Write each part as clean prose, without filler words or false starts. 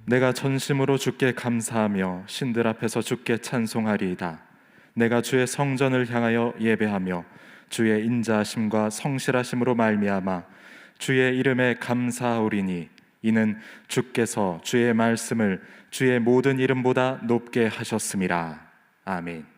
내가 전심으로 주께 감사하며 신들 앞에서 주께 찬송하리이다. 내가 주의 성전을 향하여 예배하며 주의 인자하심과 성실하심으로 말미암아 주의 이름에 감사하오리니 이는 주께서 주의 말씀을 주의 모든 이름보다 높게 하셨음이라. 아멘.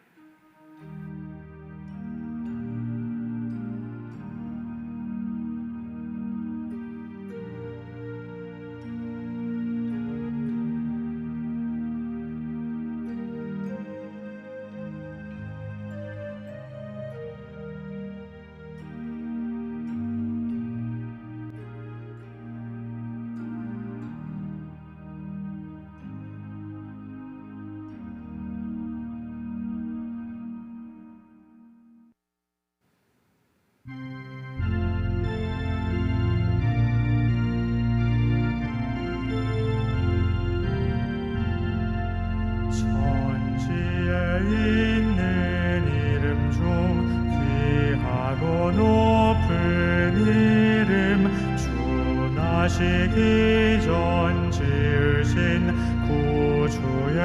하시기 전 지으신 구주의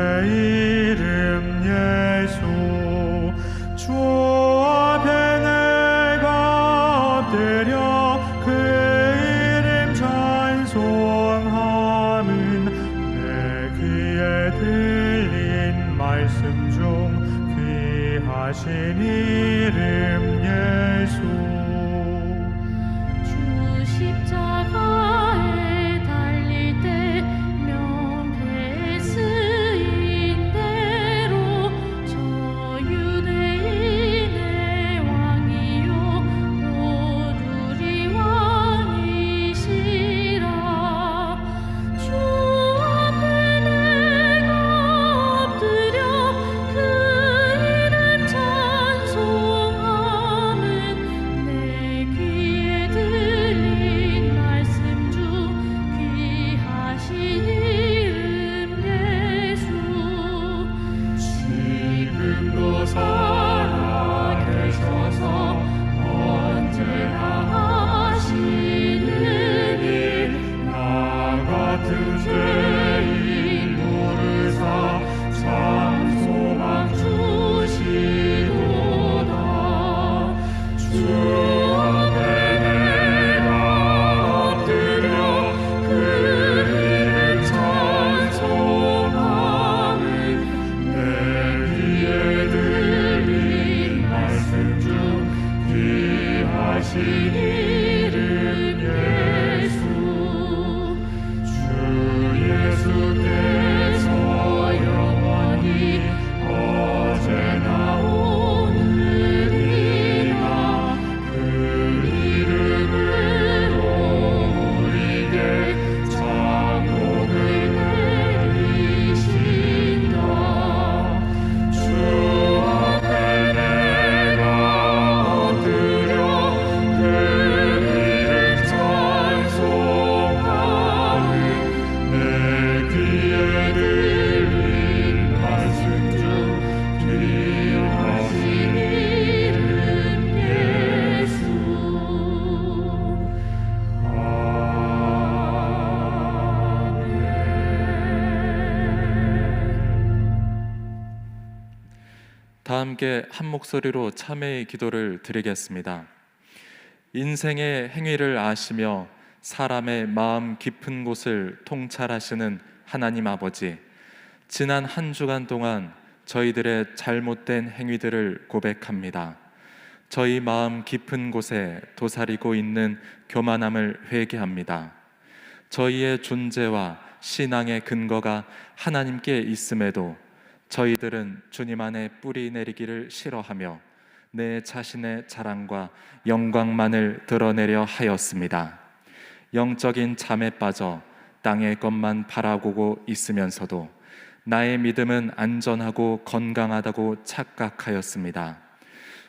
이름 예수 주 앞에 내가 엎드려 그 이름 찬송함은 내 귀에 들린 말씀 중 귀하신 이름 예수 다 함께 한 목소리로 참회의 기도를 드리겠습니다. 인생의 행위를 아시며 사람의 마음 깊은 곳을 통찰하시는 하나님 아버지, 지난 한 주간 동안 저희들의 잘못된 행위들을 고백합니다. 저희 마음 깊은 곳에 도사리고 있는 교만함을 회개합니다. 저희의 존재와 신앙의 근거가 하나님께 있음에도 저희들은 주님 안에 뿌리 내리기를 싫어하며 내 자신의 자랑과 영광만을 드러내려 하였습니다. 영적인 잠에 빠져 땅의 것만 바라보고 있으면서도 나의 믿음은 안전하고 건강하다고 착각하였습니다.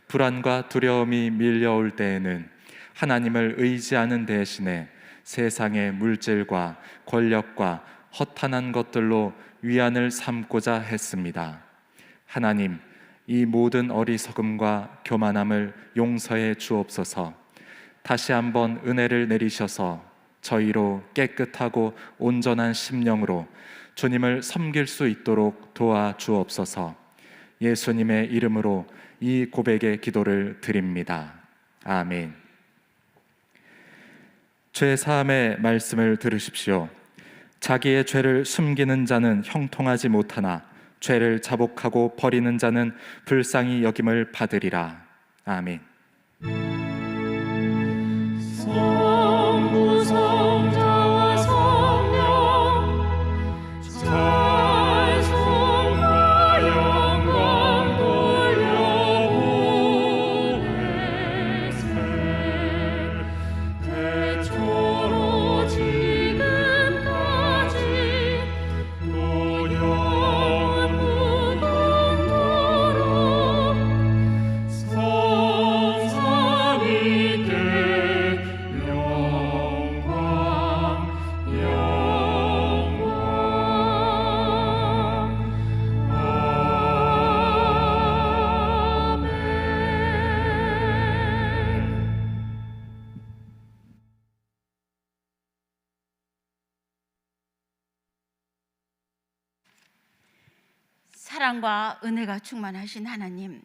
불안과 두려움이 밀려올 때에는 하나님을 의지하는 대신에 세상의 물질과 권력과 허탄한 것들로 위안을 삼고자 했습니다. 하나님, 이 모든 어리석음과 교만함을 용서해 주옵소서. 다시 한번 은혜를 내리셔서 저희로 깨끗하고 온전한 심령으로 주님을 섬길 수 있도록 도와주옵소서. 예수님의 이름으로 이 고백의 기도를 드립니다. 아멘. 죄 사함의 말씀을 들으십시오. 자기의 죄를 숨기는 자는 형통하지 못하나 죄를 자복하고 버리는 자는 불쌍히 여김을 받으리라. 아멘. 성부 성자와 성령 찬송과 영광 돌려보내세. 태초로 지금까지 또 영원 무궁토록 성삼위께 영광 영광. 아멘. 사랑과 은혜가 충만하신 하나님,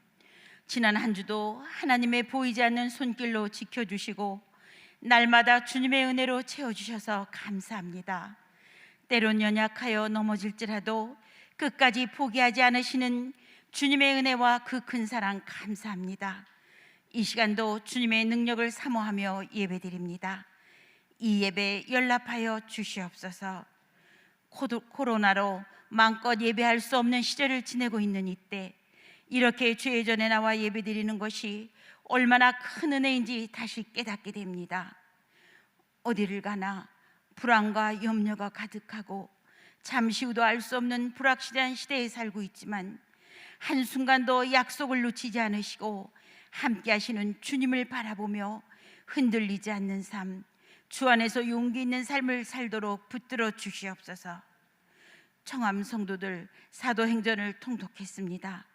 지난 한 주도 하나님의 보이지 않는 손길로 지켜주시고 날마다 주님의 은혜로 채워주셔서 감사합니다. 때론 연약하여 넘어질지라도 끝까지 포기하지 않으시는 주님의 은혜와 그 큰 사랑 감사합니다. 이 시간도 주님의 능력을 사모하며 예배드립니다. 이 예배 연락하여 주시옵소서. 코로나로 마음껏 예배할 수 없는 시절을 지내고 있는 이때 이렇게 주의 전에 나와 예배드리는 것이 얼마나 큰 은혜인지 다시 깨닫게 됩니다. 어디를 가나 불안과 염려가 가득하고 잠시 후도 알 수 없는 불확실한 시대에 살고 있지만 한순간도 약속을 놓치지 않으시고 함께 하시는 주님을 바라보며 흔들리지 않는 삶, 주 안에서 용기 있는 삶을 살도록 붙들어 주시옵소서. 청암 성도들 사도행전을 통독했습니다.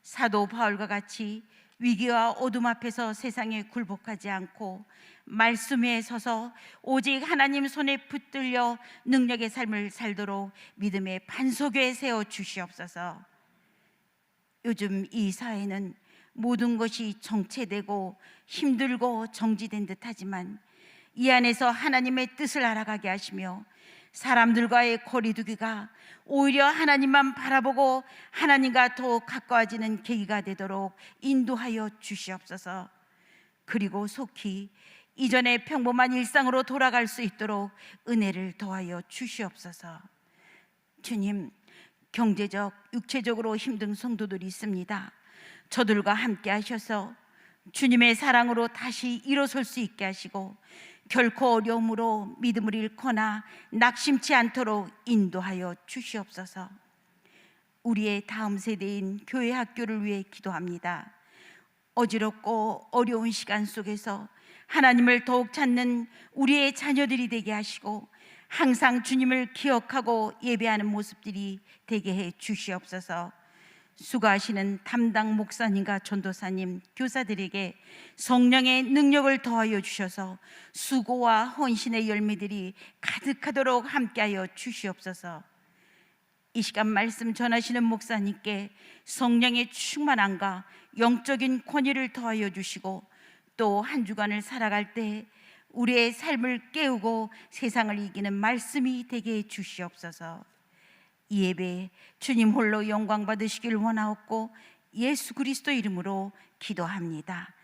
사도 바울과 같이 위기와 어둠 앞에서 세상에 굴복하지 않고 말씀 위에 서서 오직 하나님 손에 붙들려 능력의 삶을 살도록 믿음의 반석 위에 세워 주시옵소서. 요즘 이 사회는 모든 것이 정체되고 힘들고 정지된 듯하지만 이 안에서 하나님의 뜻을 알아가게 하시며 사람들과의 거리두기가 오히려 하나님만 바라보고 하나님과 더욱 가까워지는 계기가 되도록 인도하여 주시옵소서. 그리고 속히 이전의 평범한 일상으로 돌아갈 수 있도록 은혜를 더하여 주시옵소서. 주님, 경제적, 육체적으로 힘든 성도들이 있습니다. 저들과 함께 하셔서 주님의 사랑으로 다시 일어설 수 있게 하시고 결코 어려움으로 믿음을 잃거나 낙심치 않도록 인도하여 주시옵소서. 우리의 다음 세대인 교회 학교를 위해 기도합니다. 어지럽고 어려운 시간 속에서 하나님을 더욱 찾는 우리의 자녀들이 되게 하시고 항상 주님을 기억하고 예배하는 모습들이 되게 해 주시옵소서. 수고하시는 담당 목사님과 전도사님, 교사들에게 성령의 능력을 더하여 주셔서 수고와 헌신의 열매들이 가득하도록 함께하여 주시옵소서. 이 시간 말씀 전하시는 목사님께 성령의 충만함과 영적인 권위를 더하여 주시고 또 한 주간을 살아갈 때 우리의 삶을 깨우고 세상을 이기는 말씀이 되게 해 주시옵소서. 이 예배 주님 홀로 영광 받으시길 원하옵고 예수 그리스도 이름으로 기도합니다.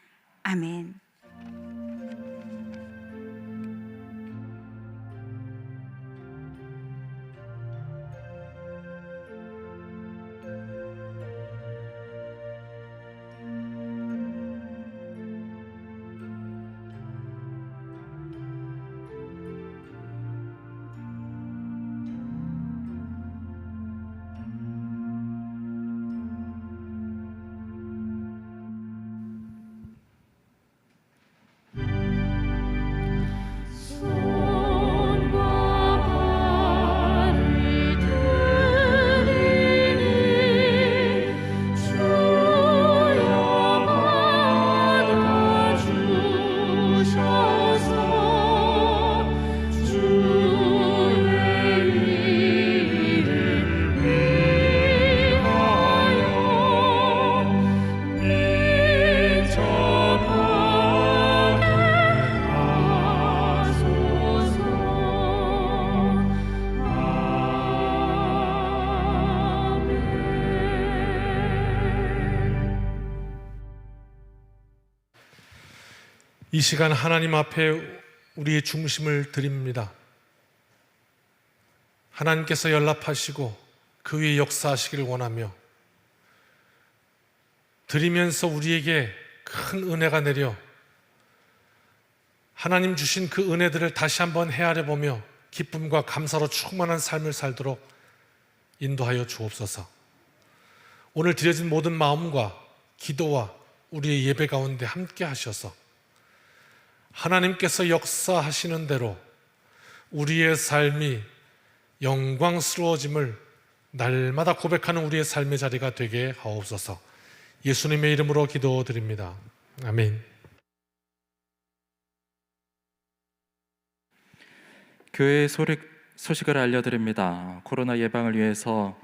아멘. 이 시간 하나님 앞에 우리의 중심을 드립니다. 하나님께서 연락하시고 그 위에 역사하시기를 원하며, 드리면서 우리에게 큰 은혜가 내려 하나님 주신 그 은혜들을 다시 한번 헤아려 보며 기쁨과 감사로 충만한 삶을 살도록 인도하여 주옵소서. 오늘 드려진 모든 마음과 기도와 우리의 예배 가운데 함께 하셔서 하나님께서 역사하시는 대로 우리의 삶이 영광스러워짐을 날마다 고백하는 우리의 삶의 자리가 되게 하옵소서. 예수님의 이름으로 기도드립니다. 아멘. 교회의 소식을 알려드립니다. 코로나 예방을 위해서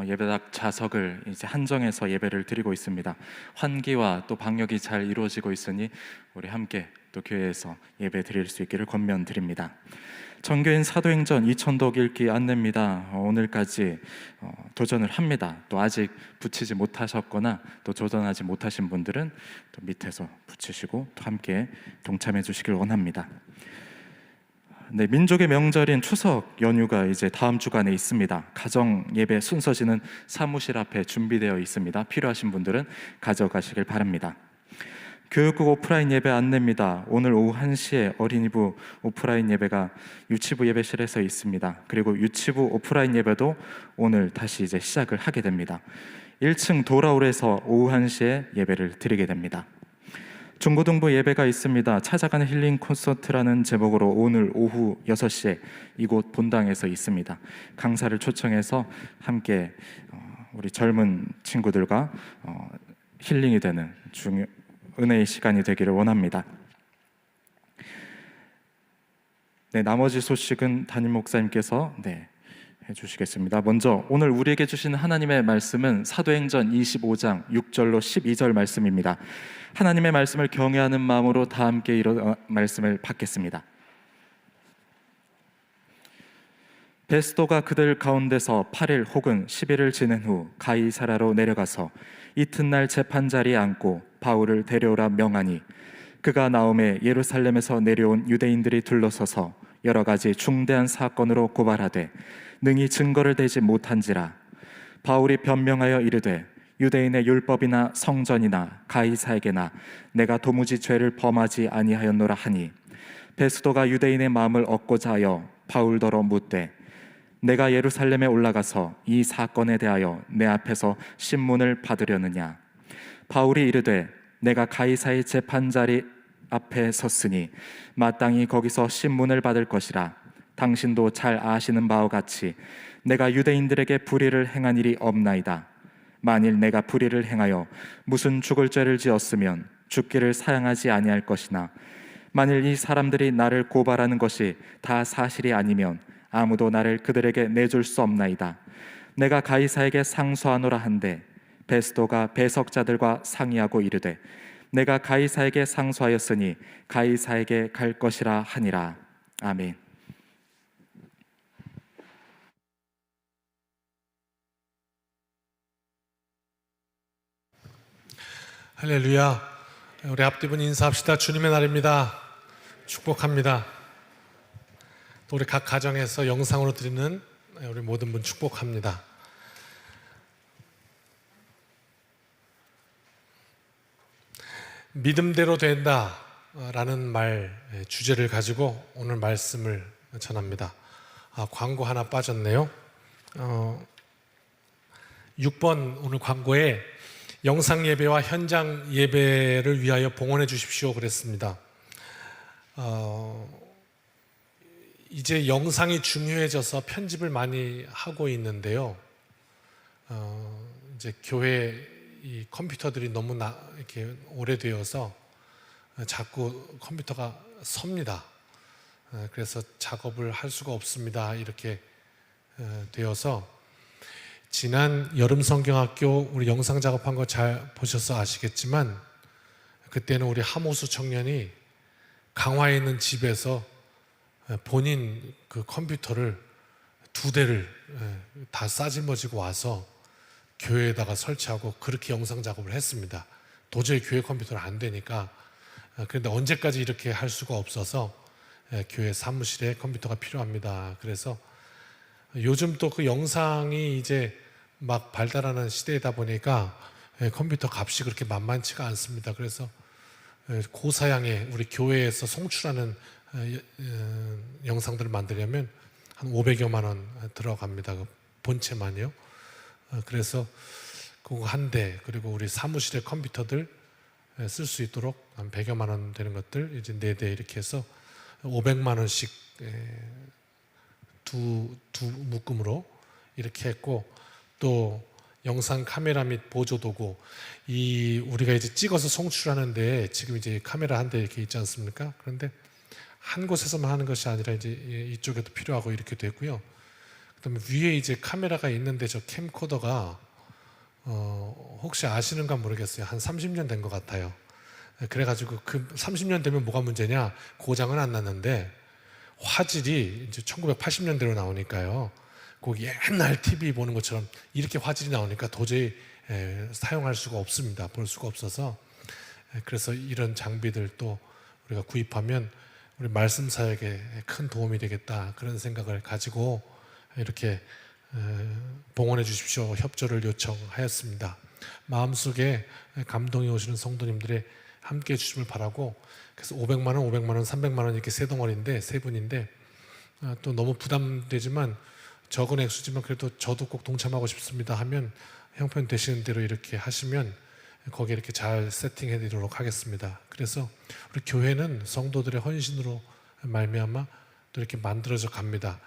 예배당 좌석을 이제 한정해서 예배를 드리고 있습니다. 환기와 또 방역이 잘 이루어지고 있으니 우리 함께 또 교회에서 예배 드릴 수 있기를 권면드립니다. 정교인 사도행전 2000독 읽기 안내입니다. 오늘까지 도전을 합니다. 또 아직 붙이지 못하셨거나 또 도전하지 못하신 분들은 또 밑에서 붙이시고 또 함께 동참해 주시길 원합니다. 네, 민족의 명절인 추석 연휴가 이제 다음 주간에 있습니다. 가정 예배 순서지는 사무실 앞에 준비되어 있습니다. 필요하신 분들은 가져가시길 바랍니다. 교육국 오프라인 예배 안내입니다. 오늘 오후 1시에 어린이부 오프라인 예배가 유치부 예배실에서 있습니다. 그리고 유치부 오프라인 예배도 오늘 다시 이제 시작을 하게 됩니다. 1층 도라울에서 오후 1시에 예배를 드리게 됩니다. 중고등부 예배가 있습니다. 찾아가는 힐링 콘서트라는 제목으로 오늘 오후 6시에 이곳 본당에서 있습니다. 강사를 초청해서 함께 우리 젊은 친구들과 힐링이 되는 은혜의 시간이 되기를 원합니다. 네, 나머지 소식은 담임 목사님께서 해주시겠습니다. 먼저 오늘 우리에게 주신 하나님의 말씀은 사도행전 25장 6절로 12절 말씀입니다. 하나님의 말씀을 경외하는 마음으로 다 함께 말씀을 받겠습니다. 베스도가 그들 가운데서 8일 혹은 10일을 지낸 후 가이사라로 내려가서 이튿날 재판 자리에 앉고 바울을 데려오라 명하니, 그가 나오매 예루살렘에서 내려온 유대인들이 둘러서서 여러 가지 중대한 사건으로 고발하되 능히 증거를 대지 못한지라. 바울이 변명하여 이르되 유대인의 율법이나 성전이나 가이사에게나 내가 도무지 죄를 범하지 아니하였노라 하니, 베스도가 유대인의 마음을 얻고자 하여 바울더러 묻되 내가 예루살렘에 올라가서 이 사건에 대하여 내 앞에서 신문을 받으려느냐. 바울이 이르되 내가 가이사의 재판자리 앞에 섰으니 마땅히 거기서 신문을 받을 것이라. 당신도 잘 아시는 바와 같이 내가 유대인들에게 불의를 행한 일이 없나이다. 만일 내가 불의를 행하여 무슨 죽을 죄를 지었으면 죽기를 사양하지 아니할 것이나, 만일 이 사람들이 나를 고발하는 것이 다 사실이 아니면 아무도 나를 그들에게 내줄 수 없나이다. 내가 가이사에게 상소하노라 한데 베스도가 배석자들과 상의하고 이르되 내가 가이사에게 상소하였으니 가이사에게 갈 것이라 하니라. 아멘. 할렐루야. 우리 앞뒤분 인사합시다. 주님의 날입니다. 축복합니다. 또 우리 각 가정에서 영상으로 드리는 우리 모든 분 축복합니다. 믿음대로 된다라는 주제를 가지고 오늘 말씀을 전합니다. 광고 하나 빠졌네요. 6번 오늘 광고에 영상 예배와 현장 예배를 위하여 봉헌해 주십시오 그랬습니다. 이제 영상이 중요해져서 편집을 많이 하고 있는데요. 이제 교회 이 컴퓨터들이 너무 이렇게 오래되어서 자꾸 컴퓨터가 섭니다. 그래서 작업을 할 수가 없습니다. 이렇게 되어서 지난 여름 성경학교 우리 영상 작업한 거 잘 보셔서 아시겠지만, 그때는 우리 하모수 청년이 강화에 있는 집에서 본인 그 컴퓨터를 2대를 다 싸질머지고 와서 교회에다가 설치하고 그렇게 영상 작업을 했습니다. 도저히 교회 컴퓨터는 안 되니까 그런데 언제까지 이렇게 할 수가 없어서 교회 사무실에 컴퓨터가 필요합니다. 그래서 요즘 또 그 영상이 이제 막 발달하는 시대이다 보니까 컴퓨터 값이 그렇게 만만치가 않습니다. 그래서 고사양의 우리 교회에서 송출하는 영상들을 만들려면 한 500여만 원 들어갑니다. 그 본체만요. 그래서 그거 한 대, 그리고 우리 사무실의 컴퓨터들 쓸 수 있도록 한 100여만 원 되는 것들 이제 4대 이렇게 해서 500만 원씩 두 묶음으로 이렇게 했고, 또 영상 카메라 및 보조 도구, 이 우리가 이제 찍어서 송출하는데 지금 이제 카메라 한 대 이렇게 있지 않습니까? 그런데 한 곳에서만 하는 것이 아니라 이제 이쪽에도 필요하고 이렇게 되고요. 그다음에 위에 이제 카메라가 있는데 저 캠코더가 혹시 아시는가 모르겠어요. 한 30년 된 것 같아요. 그래가지고 그 30년 되면 뭐가 문제냐? 고장은 안 났는데 화질이 이제 1980년대로 나오니까요. 거기 옛날 TV 보는 것처럼 이렇게 화질이 나오니까 도저히 사용할 수가 없습니다. 볼 수가 없어서. 그래서 이런 장비들 또 우리가 구입하면 우리 말씀 사역에 큰 도움이 되겠다, 그런 생각을 가지고 이렇게 봉헌해 주십시오 협조를 요청하였습니다. 마음속에 감동이 오시는 성도님들의 함께 해주심을 바라고, 그래서 500만 원, 500만 원, 300만 원 이렇게 세 덩어리인데, 세 분인데 또 너무 부담되지만 적은 액수지만 그래도 저도 꼭 동참하고 싶습니다 하면 형편 되시는 대로 이렇게 하시면 거기에 이렇게 잘 세팅해 드리도록 하겠습니다. 그래서 우리 교회는 성도들의 헌신으로 말미암아 또 이렇게 만들어져 갑니다.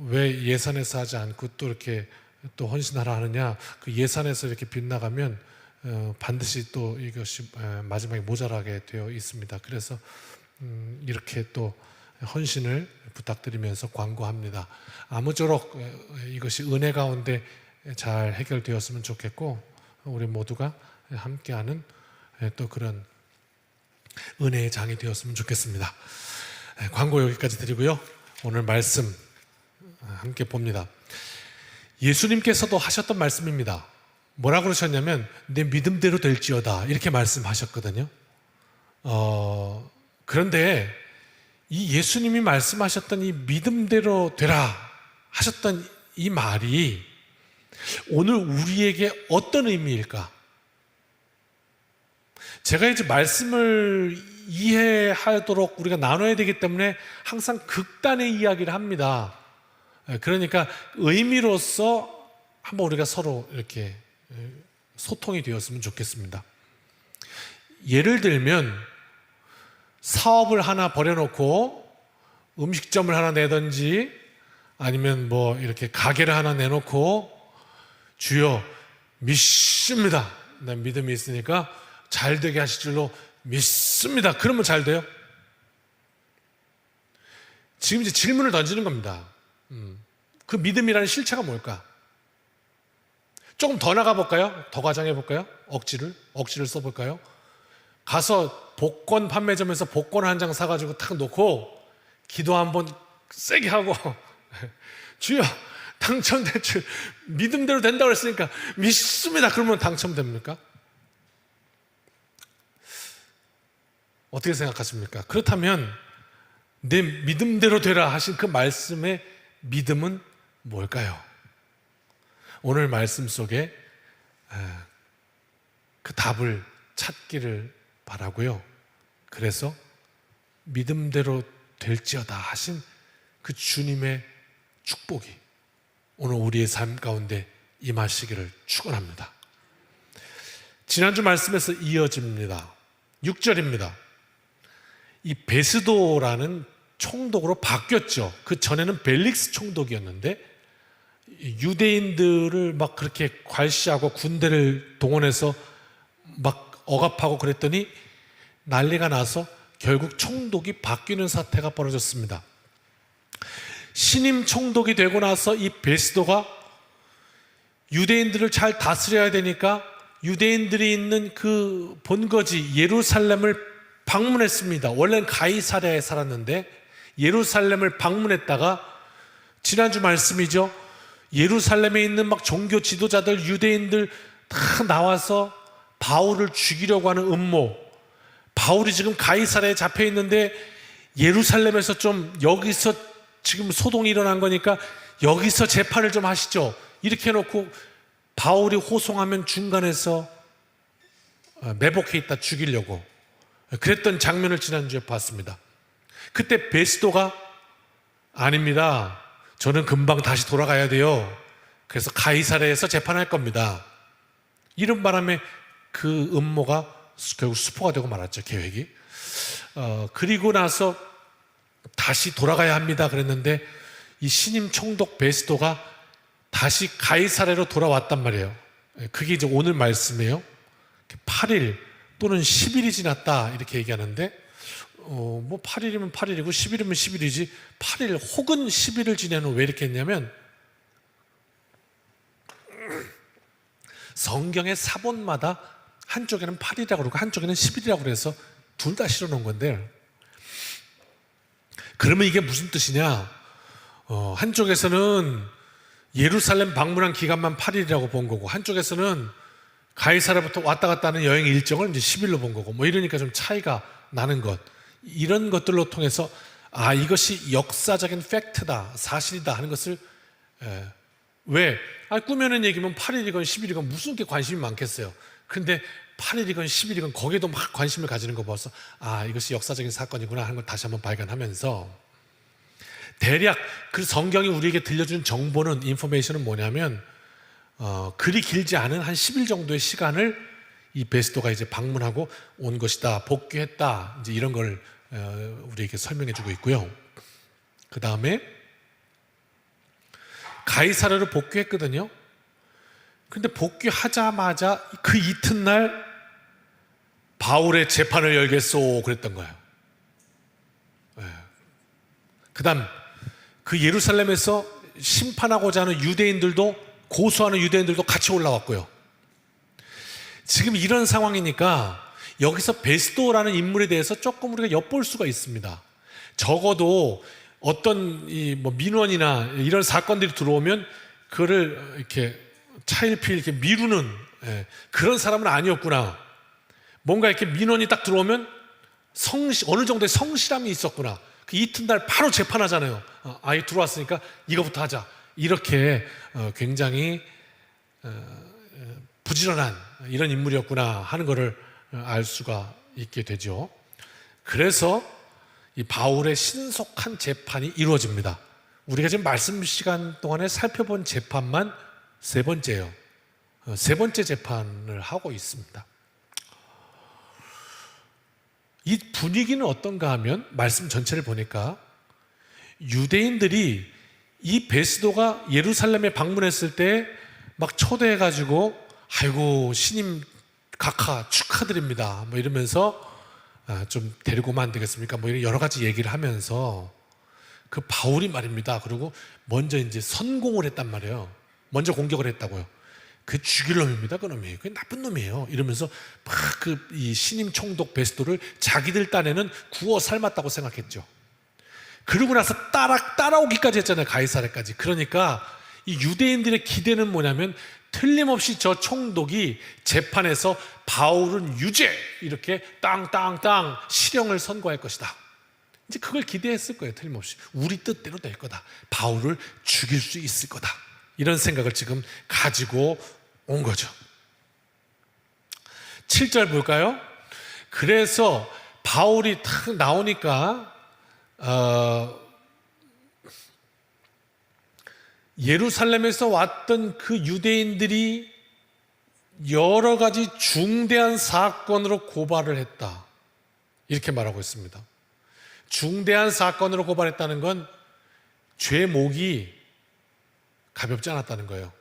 왜 예산에서 하지 않고 또 이렇게 또 헌신하라 하느냐? 그 예산에서 이렇게 빗나가면 반드시 또 이것이 마지막에 모자라게 되어 있습니다. 그래서 이렇게 또 헌신을 부탁드리면서 광고합니다. 아무쪼록 이것이 은혜 가운데 잘 해결되었으면 좋겠고, 우리 모두가 함께하는 또 그런 은혜의 장이 되었으면 좋겠습니다. 광고 여기까지 드리고요. 오늘 말씀 함께 봅니다. 예수님께서도 하셨던 말씀입니다. 뭐라고 그러셨냐면 내 믿음대로 될지어다, 이렇게 말씀하셨거든요. 그런데 이 예수님이 말씀하셨던 이 믿음대로 되라 하셨던 이 말이 오늘 우리에게 어떤 의미일까? 제가 이제 말씀을 이해하도록 우리가 나눠야 되기 때문에 항상 극단의 이야기를 합니다. 그러니까 의미로서 한번 우리가 서로 이렇게 소통이 되었으면 좋겠습니다. 예를 들면 사업을 하나 벌여놓고 음식점을 하나 내든지 아니면 뭐 이렇게 가게를 하나 내놓고 주여 믿습니다, 난 믿음이 있으니까 잘 되게 하실 줄로 믿습니다, 그러면 잘 돼요? 지금 이제 질문을 던지는 겁니다. 그 믿음이라는 실체가 뭘까? 조금 더 나가 볼까요? 더 과장해 볼까요? 억지를 써볼까요? 가서 복권 판매점에서 복권 한 장 사가지고 탁 놓고 기도 한번 세게 하고 주여 당첨될 줄 믿음대로 된다고 했으니까 믿습니다, 그러면 당첨됩니까? 어떻게 생각하십니까? 그렇다면 내 믿음대로 되라 하신 그 말씀의 믿음은 뭘까요? 오늘 말씀 속에 그 답을 찾기를 바라고요. 그래서 믿음대로 될지어다 하신 그 주님의 축복이 오늘 우리의 삶 가운데 임하시기를 축원합니다. 지난주 말씀에서 이어집니다. 6절입니다. 이 베스도라는 총독으로 바뀌었죠. 그 전에는 벨릭스 총독이었는데 유대인들을 막 그렇게 괄시하고 군대를 동원해서 막 억압하고 그랬더니 난리가 나서 결국 총독이 바뀌는 사태가 벌어졌습니다. 신임 총독이 되고 나서 이 베스도가 유대인들을 잘 다스려야 되니까 유대인들이 있는 그 본거지 예루살렘을 방문했습니다. 원래는 가이사랴에 살았는데 예루살렘을 방문했다가 지난주 말씀이죠. 예루살렘에 있는 막 종교 지도자들 유대인들 다 나와서 바울을 죽이려고 하는 음모, 바울이 지금 가이사랴에 잡혀 있는데 예루살렘에서 좀 여기서 지금 소동이 일어난 거니까 여기서 재판을 좀 하시죠. 이렇게 해놓고 바울이 호송하면 중간에서 매복해 있다 죽이려고 그랬던 장면을 지난주에 봤습니다. 그때 베스도가 아닙니다. 저는 금방 다시 돌아가야 돼요. 그래서 가이사랴에서 재판할 겁니다. 이런 바람에 그 음모가 결국 수포가 되고 말았죠. 계획이. 그리고 나서 다시 돌아가야 합니다 그랬는데 이 신임 총독 베스도가 다시 가이사랴로 돌아왔단 말이에요. 그게 이제 오늘 말씀이에요. 8일 또는 10일이 지났다 이렇게 얘기하는데 뭐 8일이면 8일이고 10일이면 10일이지 8일 혹은 10일을 지내는 왜 이렇게 했냐면 성경의 사본마다 한쪽에는 8일이라고 그러고 한쪽에는 10일이라고 그래서 둘 다 실어놓은 건데 그러면 이게 무슨 뜻이냐? 한쪽에서는 예루살렘 방문한 기간만 8일이라고 본 거고 한쪽에서는 가이사랴부터 왔다 갔다 하는 여행 일정을 이제 10일로 본 거고 뭐 이러니까 좀 차이가 나는 것 이런 것들로 통해서 이것이 역사적인 팩트다 사실이다 하는 것을 왜? 꾸며낸 얘기면 8일이건 10일이건 무슨 게 관심이 많겠어요. 근데 8일이건 10일이건 거기에도 막 관심을 가지는 거 봐서 이것이 역사적인 사건이구나 하는 걸 다시 한번 발견하면서 대략 그 성경이 우리에게 들려준 정보는 인포메이션은 뭐냐면 그리 길지 않은 한 10일 정도의 시간을 이 베스도가 이제 방문하고 온 것이다 복귀했다 이제 이런 걸 우리에게 설명해 주고 있고요. 그 다음에 가이사랴로 복귀했거든요. 근데 복귀하자마자 그 이튿날 바울의 재판을 열겠소 그랬던 거예요. 그 다음 그 예루살렘에서 심판하고자 하는 유대인들도 고소하는 유대인들도 같이 올라왔고요. 지금 이런 상황이니까 여기서 베스도라는 인물에 대해서 조금 우리가 엿볼 수가 있습니다. 적어도 어떤 뭐 민원이나 이런 사건들이 들어오면 그거를 이렇게 차일피일 이렇게 미루는 그런 사람은 아니었구나. 뭔가 이렇게 민원이 딱 들어오면 어느 정도의 성실함이 있었구나. 그 이튿날 바로 재판하잖아요. 아예 들어왔으니까 이거부터 하자. 이렇게 굉장히 부지런한 이런 인물이었구나 하는 것을 알 수가 있게 되죠. 그래서 이 바울의 신속한 재판이 이루어집니다. 우리가 지금 말씀 시간 동안에 살펴본 재판만 세 번째예요. 세 번째 재판을 하고 있습니다. 이 분위기는 어떤가 하면 말씀 전체를 보니까 유대인들이 이 베스도가 예루살렘에 방문했을 때 막 초대해가지고 아이고 신임 각하 축하드립니다 뭐 이러면서 좀 데리고 오면 안 되겠습니까 뭐 이런 여러 가지 얘기를 하면서 그 바울이 말입니다. 그리고 먼저 이제 선공을 했단 말이에요. 먼저 공격을 했다고요. 그 죽일 놈입니다. 그 놈이에요. 그 나쁜 놈이에요. 이러면서 막 그 이 신임 총독 베스도를 자기들 딴에는 구워 삶았다고 생각했죠. 그러고 나서 따라오기까지 했잖아요. 가이사랴까지. 그러니까 이 유대인들의 기대는 뭐냐면 틀림없이 저 총독이 재판에서 바울은 유죄 이렇게 땅땅땅 실형을 선고할 것이다. 이제 그걸 기대했을 거예요. 틀림없이. 우리 뜻대로 될 거다. 바울을 죽일 수 있을 거다. 이런 생각을 지금 가지고 온 거죠. 7절 볼까요? 그래서 바울이 탁 나오니까 예루살렘에서 왔던 그 유대인들이 여러 가지 중대한 사건으로 고발을 했다. 이렇게 말하고 있습니다. 중대한 사건으로 고발했다는 건 죄목이 가볍지 않았다는 거예요.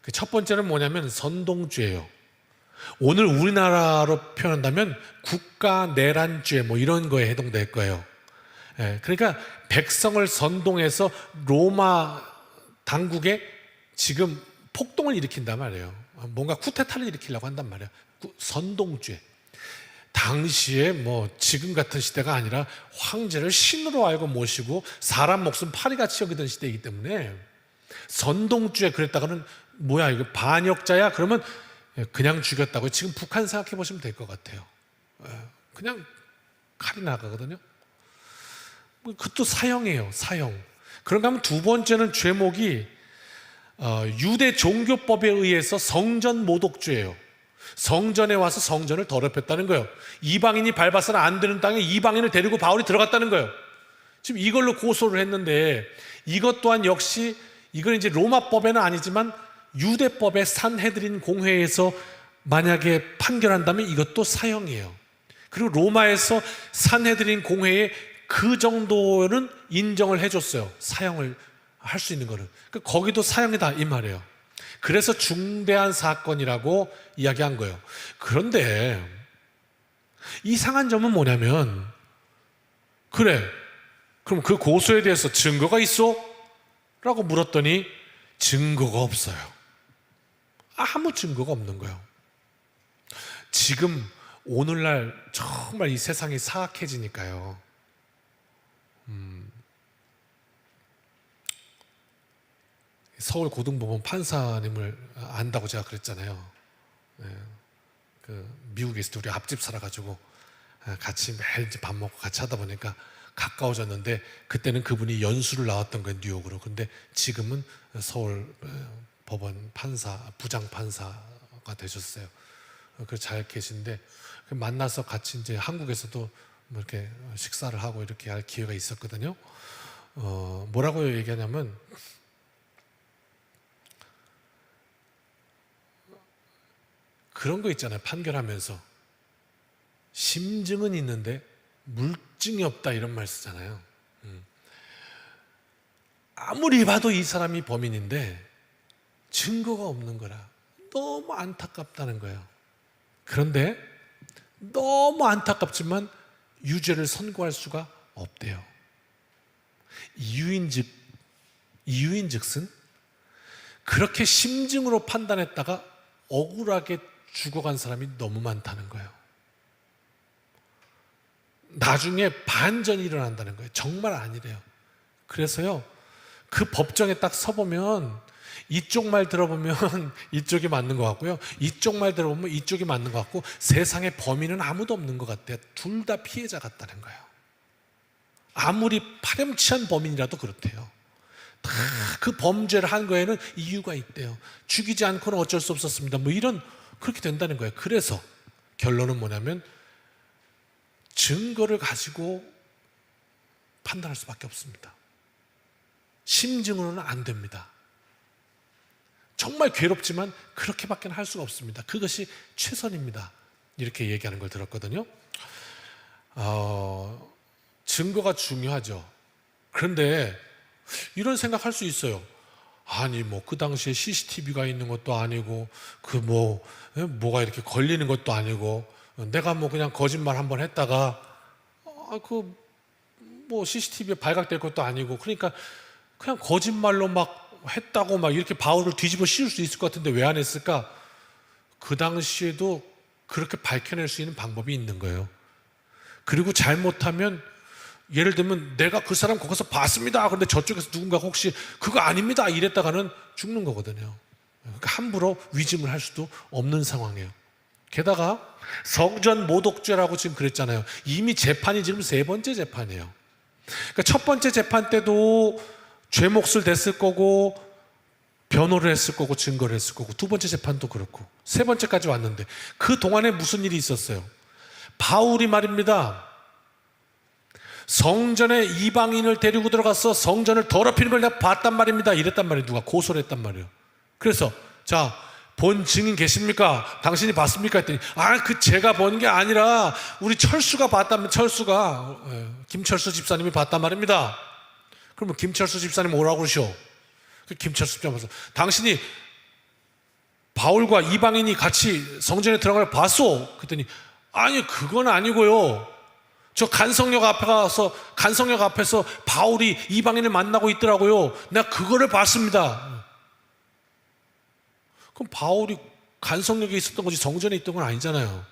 그 첫 번째는 뭐냐면 선동죄예요. 오늘 우리나라로 표현한다면 국가내란죄 뭐 이런 거에 해당될 거예요. 그러니까 백성을 선동해서 로마 당국에 지금 폭동을 일으킨단 말이에요. 뭔가 쿠데타를 일으키려고 한단 말이에요. 선동죄. 당시에 뭐 지금 같은 시대가 아니라 황제를 신으로 알고 모시고 사람 목숨 파리같이 여기던 시대이기 때문에 선동죄 그랬다가는 뭐야 이거 반역자야? 그러면 그냥 죽였다고. 지금 북한 생각해 보시면 될 것 같아요. 그냥 칼이 나가거든요. 그것도 사형이에요. 사형. 그런가 하면 두 번째는 죄목이 유대 종교법에 의해서 성전 모독죄예요. 성전에 와서 성전을 더럽혔다는 거예요. 이방인이 밟아서는 안 되는 땅에 이방인을 데리고 바울이 들어갔다는 거예요. 지금 이걸로 고소를 했는데, 이것 또한 역시 이건 이제 로마법에는 아니지만 유대법의 산헤드린 공회에서 만약에 판결한다면 이것도 사형이에요. 그리고 로마에서 산헤드린 공회에 그 정도는 인정을 해줬어요. 사형을 할 수 있는 거는. 거기도 사형이다 이 말이에요. 그래서 중대한 사건이라고 이야기한 거예요. 그런데 이상한 점은 뭐냐면, 그래, 그럼 그 고소에 대해서 증거가 있어? 라고 물었더니 증거가 없어요. 아무 증거가 없는 거예요. 지금 오늘날 정말 이 세상이 사악해지니까요. 서울 고등법원 판사님을 안다고 제가 그랬잖아요. 그 미국에 있을 때 우리 앞집 살아가지고 같이 매일 밥 먹고 같이 하다 보니까 가까워졌는데, 그때는 그분이 연수를 나왔던 거예요, 뉴욕으로. 근데 지금은 서울 법원 판사, 부장 판사가 되셨어요. 그 잘 계신데, 만나서 같이 이제 한국에서도 뭐 이렇게 식사를 하고 이렇게 할 기회가 있었거든요. 뭐라고 얘기하냐면, 그런 거 있잖아요. 판결하면서 심증은 있는데 물증이 없다 이런 말 쓰잖아요. 아무리 봐도 이 사람이 범인인데 증거가 없는 거라 너무 안타깝다는 거예요. 그런데 너무 안타깝지만 유죄를 선고할 수가 없대요. 이유인즉슨 그렇게 심증으로 판단했다가 억울하게 죽어간 사람이 너무 많다는 거예요. 나중에 반전이 일어난다는 거예요. 정말 아니래요. 그래서요, 그 법정에 딱 서보면 이쪽 말 들어보면 이쪽이 맞는 것 같고요, 이쪽 말 들어보면 이쪽이 맞는 것 같고, 세상에 범인은 아무도 없는 것 같아요. 둘 다 피해자 같다는 거예요. 아무리 파렴치한 범인이라도 그렇대요. 다 그 범죄를 한 거에는 이유가 있대요. 죽이지 않고는 어쩔 수 없었습니다. 뭐 이런, 그렇게 된다는 거예요. 그래서 결론은 뭐냐면 증거를 가지고 판단할 수밖에 없습니다. 심증으로는 안 됩니다. 정말 괴롭지만 그렇게밖에 할 수가 없습니다. 그것이 최선입니다. 이렇게 얘기하는 걸 들었거든요. 증거가 중요하죠. 그런데 이런 생각할 수 있어요. 아니 뭐 그 당시에 CCTV가 있는 것도 아니고 뭐가 이렇게 걸리는 것도 아니고, 내가 뭐 그냥 거짓말 한번 했다가 뭐 CCTV에 발각될 것도 아니고, 그러니까 그냥 거짓말로 막 했다고 막 이렇게 바울을 뒤집어 씌울 수 있을 것 같은데 왜 안 했을까? 그 당시에도 그렇게 밝혀낼 수 있는 방법이 있는 거예요. 그리고 잘못하면, 예를 들면 내가 그 사람 거기서 봤습니다. 그런데 저쪽에서 누군가 혹시 그거 아닙니다 이랬다가는 죽는 거거든요. 그러니까 함부로 위증을 할 수도 없는 상황이에요. 게다가 성전 모독죄라고 지금 그랬잖아요. 이미 재판이 지금 3번째 재판이에요. 그러니까 첫 번째 재판 때도 죄 몫을 댔을 거고, 변호를 했을 거고, 증거를 했을 거고, 두 번째 재판도 그렇고, 세 번째까지 왔는데 그 동안에 무슨 일이 있었어요? 바울이 말입니다, 성전에 이방인을 데리고 들어가서 성전을 더럽히는 걸 내가 봤단 말입니다 이랬단 말이에요. 누가 고소를 했단 말이에요. 그래서 자, 본 증인 계십니까? 당신이 봤습니까? 했더니 제가 본 게 아니라 우리 철수가 봤다면, 김철수 집사님이 봤단 말입니다. 그러면 김철수 집사님 뭐라고 그러셔? 김철수 집사님, 당신이 바울과 이방인이 같이 성전에 들어가는 걸 봤소? 그랬더니 아니 그건 아니고요, 저 간성역 앞에서 바울이 이방인을 만나고 있더라고요. 내가 그거를 봤습니다. 그럼 바울이 간성역에 있었던 거지 성전에 있던 건 아니잖아요.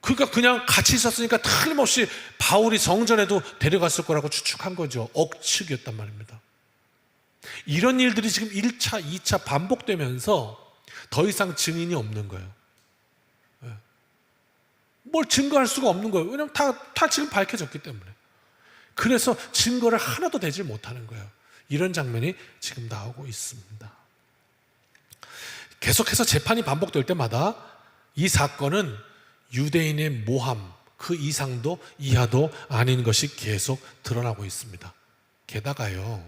그러니까 그냥 같이 있었으니까 틀림없이 바울이 성전에도 데려갔을 거라고 추측한 거죠. 억측이었단 말입니다. 이런 일들이 지금 1차, 2차 반복되면서 더 이상 증인이 없는 거예요. 뭘 증거할 수가 없는 거예요. 왜냐하면 다 지금 밝혀졌기 때문에. 그래서 증거를 하나도 대지 못하는 거예요. 이런 장면이 지금 나오고 있습니다. 계속해서 재판이 반복될 때마다 이 사건은 유대인의 모함, 그 이상도 이하도 아닌 것이 계속 드러나고 있습니다. 게다가요,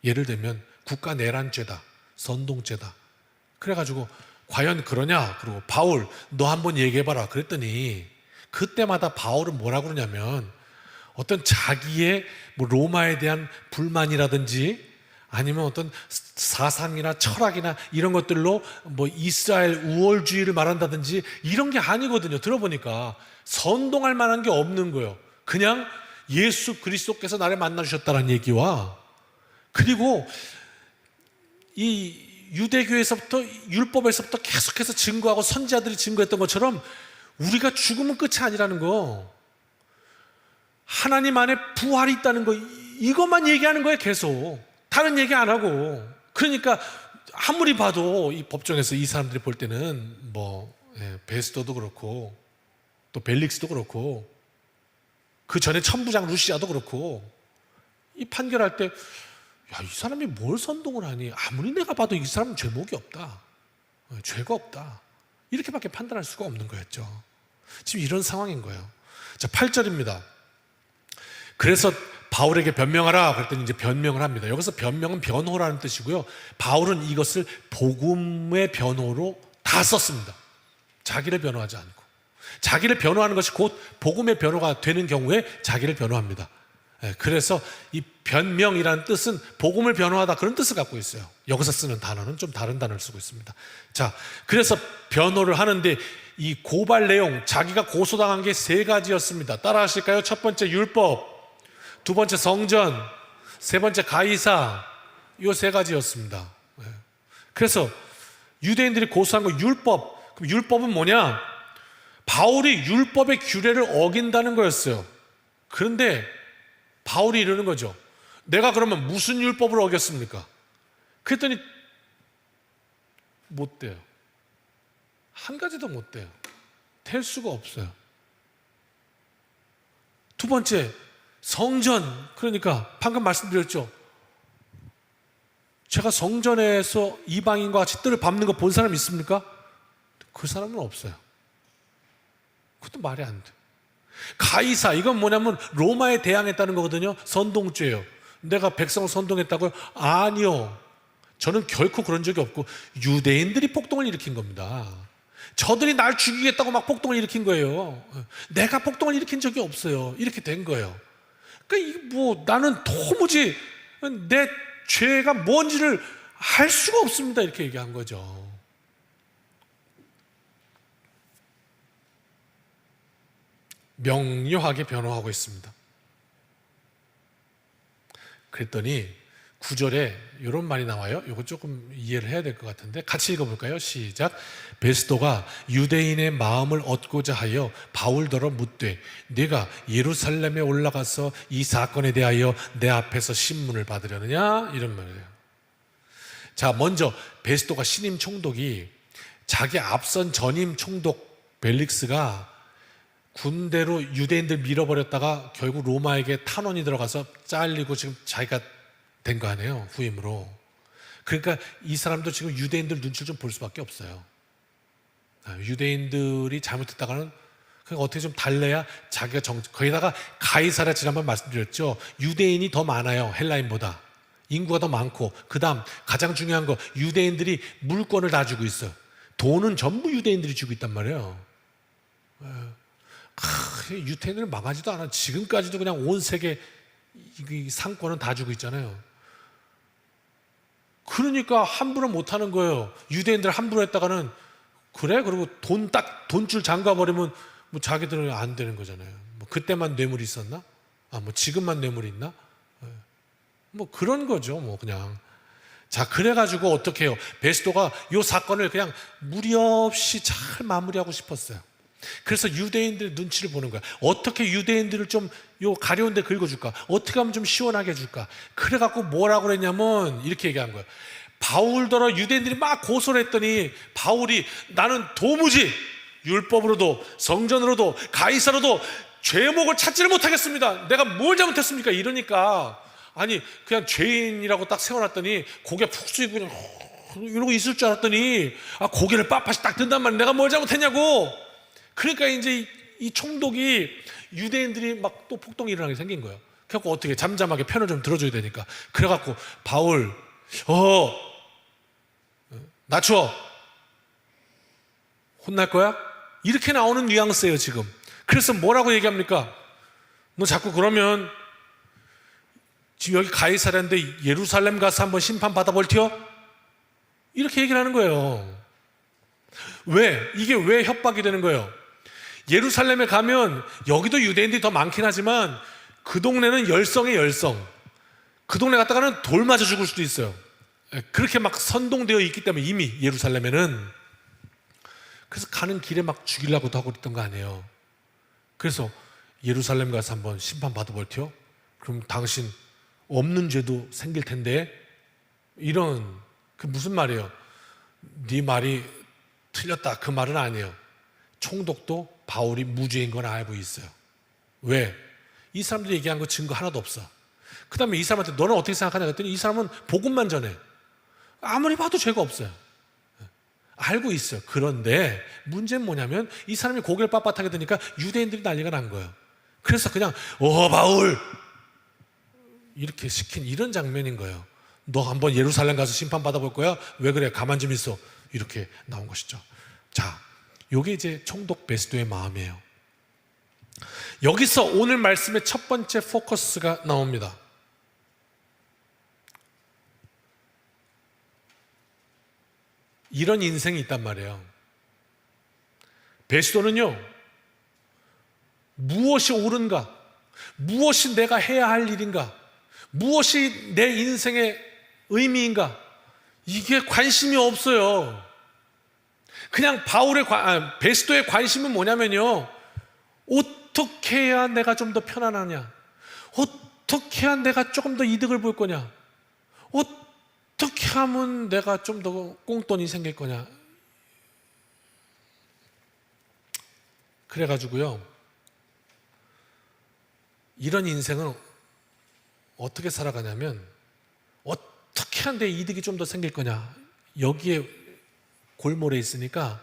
예를 들면 국가 내란죄다, 선동죄다. 그래가지고 과연 그러냐? 그리고 바울 너 한번 얘기해봐라 그랬더니 그때마다 바울은 뭐라고 그러냐면 어떤 자기의 뭐 로마에 대한 불만이라든지 아니면 어떤 사상이나 철학이나 이런 것들로 뭐 이스라엘 우월주의를 말한다든지 이런 게 아니거든요. 들어보니까 선동할 만한 게 없는 거예요. 그냥 예수 그리스도께서 나를 만나주셨다는 얘기와, 그리고 이 유대교에서부터 율법에서부터 계속해서 증거하고 선지자들이 증거했던 것처럼 우리가 죽으면 끝이 아니라는 거, 하나님 안에 부활이 있다는 거, 이것만 얘기하는 거예요. 계속 다른 얘기 안 하고. 그러니까 아무리 봐도 이 법정에서 이 사람들이 볼 때는 뭐 베스도도 그렇고 또 벨릭스도 그렇고 그 전에 천부장 루시아도 그렇고 이 판결할 때 야, 이 사람이 뭘 선동을 하니? 아무리 내가 봐도 이 사람은 죄목이 없다, 죄가 없다, 이렇게밖에 판단할 수가 없는 거였죠. 지금 이런 상황인 거예요. 자, 8절입니다. 그래서 바울에게 변명하라 그랬더니 이제 변명을 합니다. 여기서 변명은 변호라는 뜻이고요, 바울은 이것을 복음의 변호로 다 썼습니다. 자기를 변호하지 않고, 자기를 변호하는 것이 곧 복음의 변호가 되는 경우에 자기를 변호합니다. 그래서 이 변명이라는 뜻은 복음을 변호하다, 그런 뜻을 갖고 있어요. 여기서 쓰는 단어는 좀 다른 단어를 쓰고 있습니다. 자, 그래서 변호를 하는데 이 고발 내용, 자기가 고소당한 게 3가지였습니다. 따라 하실까요? 첫 번째 율법, 두 번째 성전, 세 번째 가이사, 이 3가지였습니다. 그래서 유대인들이 고소한 거 율법. 그럼 율법은 뭐냐? 바울이 율법의 규례를 어긴다는 거였어요. 그런데 바울이 이러는 거죠. 내가 그러면 무슨 율법을 어겼습니까? 그랬더니 못 돼요. 한 가지도 못 돼요. 될 수가 없어요. 두 번째, 성전. 그러니까 방금 말씀드렸죠. 제가 성전에서 이방인과 같이 뜰을 밟는 거 본 사람 있습니까? 그 사람은 없어요. 그것도 말이 안 돼. 가이사, 이건 뭐냐면 로마에 대항했다는 거거든요. 선동죄예요. 내가 백성을 선동했다고요? 아니요. 저는 결코 그런 적이 없고 유대인들이 폭동을 일으킨 겁니다. 저들이 날 죽이겠다고 막 폭동을 일으킨 거예요. 내가 폭동을 일으킨 적이 없어요. 이렇게 된 거예요. 그러니까 뭐 나는 도무지 내 죄가 뭔지를 알 수가 없습니다. 이렇게 얘기한 거죠. 명료하게 변호하고 있습니다. 그랬더니 9절에 이런 말이 나와요. 이거 조금 이해를 해야 될 것 같은데 같이 읽어볼까요? 시작. 베스도가 유대인의 마음을 얻고자 하여 바울더러 묻되 네가 예루살렘에 올라가서 이 사건에 대하여 내 앞에서 신문을 받으려느냐? 이런 말이에요. 자, 먼저 베스도가 신임 총독이 자기 앞선 전임 총독 벨릭스가 군대로 유대인들 밀어버렸다가 결국 로마에게 탄원이 들어가서 잘리고 지금 자기가 된 거 아니에요, 후임으로. 그러니까 이 사람도 지금 유대인들 눈치를 좀 볼 수밖에 없어요. 유대인들이 잘못했다가는 그러니까 어떻게 좀 달래야 자기가 거기다가 가이사라 지난번 말씀드렸죠. 유대인이 더 많아요, 헬라인보다. 인구가 더 많고, 그 다음 가장 중요한 거, 유대인들이 물권을 다 주고 있어요. 돈은 전부 유대인들이 주고 있단 말이에요. 유대인들은 망하지도 않아. 지금까지도 그냥 온 세계 상권은 다 주고 있잖아요. 그러니까 함부로 못하는 거예요. 유대인들 함부로 했다가는 그래? 그리고 돈줄 잠가버리면 뭐 자기들은 안 되는 거잖아요. 뭐 그때만 뇌물이 있었나? 뭐 지금만 뇌물이 있나? 뭐 그런 거죠. 뭐 그냥. 자, 그래가지고 어떻게 해요? 베스도가 이 사건을 그냥 무리 없이 잘 마무리하고 싶었어요. 그래서 유대인들 눈치를 보는 거야. 어떻게 유대인들을 좀 요 가려운 데 긁어줄까? 어떻게 하면 좀 시원하게 해줄까? 그래갖고 뭐라고 그랬냐면 이렇게 얘기한 거야. 바울더러 유대인들이 막 고소를 했더니 바울이 나는 도무지 율법으로도 성전으로도 가이사로도 죄목을 찾지를 못하겠습니다. 내가 뭘 잘못했습니까? 이러니까 아니 그냥 죄인이라고 딱 세워놨더니 고개 푹 숙이고 그냥 이러고 있을 줄 알았더니 고개를 빳빳이 딱 든단 말이야. 내가 뭘 잘못했냐고. 그러니까 이제 이 총독이 유대인들이 막 또 폭동이 일어나게 생긴 거예요. 그래갖고 어떻게 잠잠하게 편을 좀 들어줘야 되니까 그래갖고 바울 낮춰, 혼날 거야? 이렇게 나오는 뉘앙스예요 지금. 그래서 뭐라고 얘기합니까? 너 자꾸 그러면 지금 여기 가이사랴인데 예루살렘 가서 한번 심판 받아볼 티요? 이렇게 얘기를 하는 거예요. 왜? 이게 왜 협박이 되는 거예요? 예루살렘에 가면 여기도 유대인들이 더 많긴 하지만 그 동네는 열성의 열성. 그 동네 갔다가는 돌 맞아 죽을 수도 있어요. 그렇게 막 선동되어 있기 때문에 이미 예루살렘에는. 그래서 가는 길에 막 죽이려고도 하고 있던 거 아니에요. 그래서 예루살렘 가서 한번 심판 받아볼 티요? 그럼 당신 없는 죄도 생길 텐데. 이런, 그 무슨 말이에요? 네 말이 틀렸다 그 말은 아니에요. 총독도 바울이 무죄인 건 알고 있어요. 왜? 이 사람들이 얘기한 거 증거 하나도 없어. 그 다음에 이 사람한테 너는 어떻게 생각하냐 그랬더니 이 사람은 복음만 전해. 아무리 봐도 죄가 없어요. 알고 있어요. 그런데 문제는 뭐냐면 이 사람이 고개를 빳빳하게 드니까 유대인들이 난리가 난 거예요. 그래서 그냥 바울 이렇게 시킨 이런 장면인 거예요. 너 한번 예루살렘 가서 심판 받아볼 거야? 왜 그래? 가만 좀 있어. 이렇게 나온 것이죠. 자, 요게 이제 총독 베스도의 마음이에요. 여기서 오늘 말씀의 첫 번째 포커스가 나옵니다. 이런 인생이 있단 말이에요. 베스도는요, 무엇이 옳은가? 무엇이 내가 해야 할 일인가? 무엇이 내 인생의 의미인가? 이게 관심이 없어요. 그냥 베스도의 관심은 뭐냐면요, 어떻게 해야 내가 좀 더 편안하냐? 어떻게 해야 내가 조금 더 이득을 볼 거냐? 어떻게 하면 내가 좀 더 꽁돈이 생길 거냐? 그래가지고요, 이런 인생은 어떻게 살아가냐면 어떻게 하면 내 이득이 좀 더 생길 거냐? 여기에 골몰에 있으니까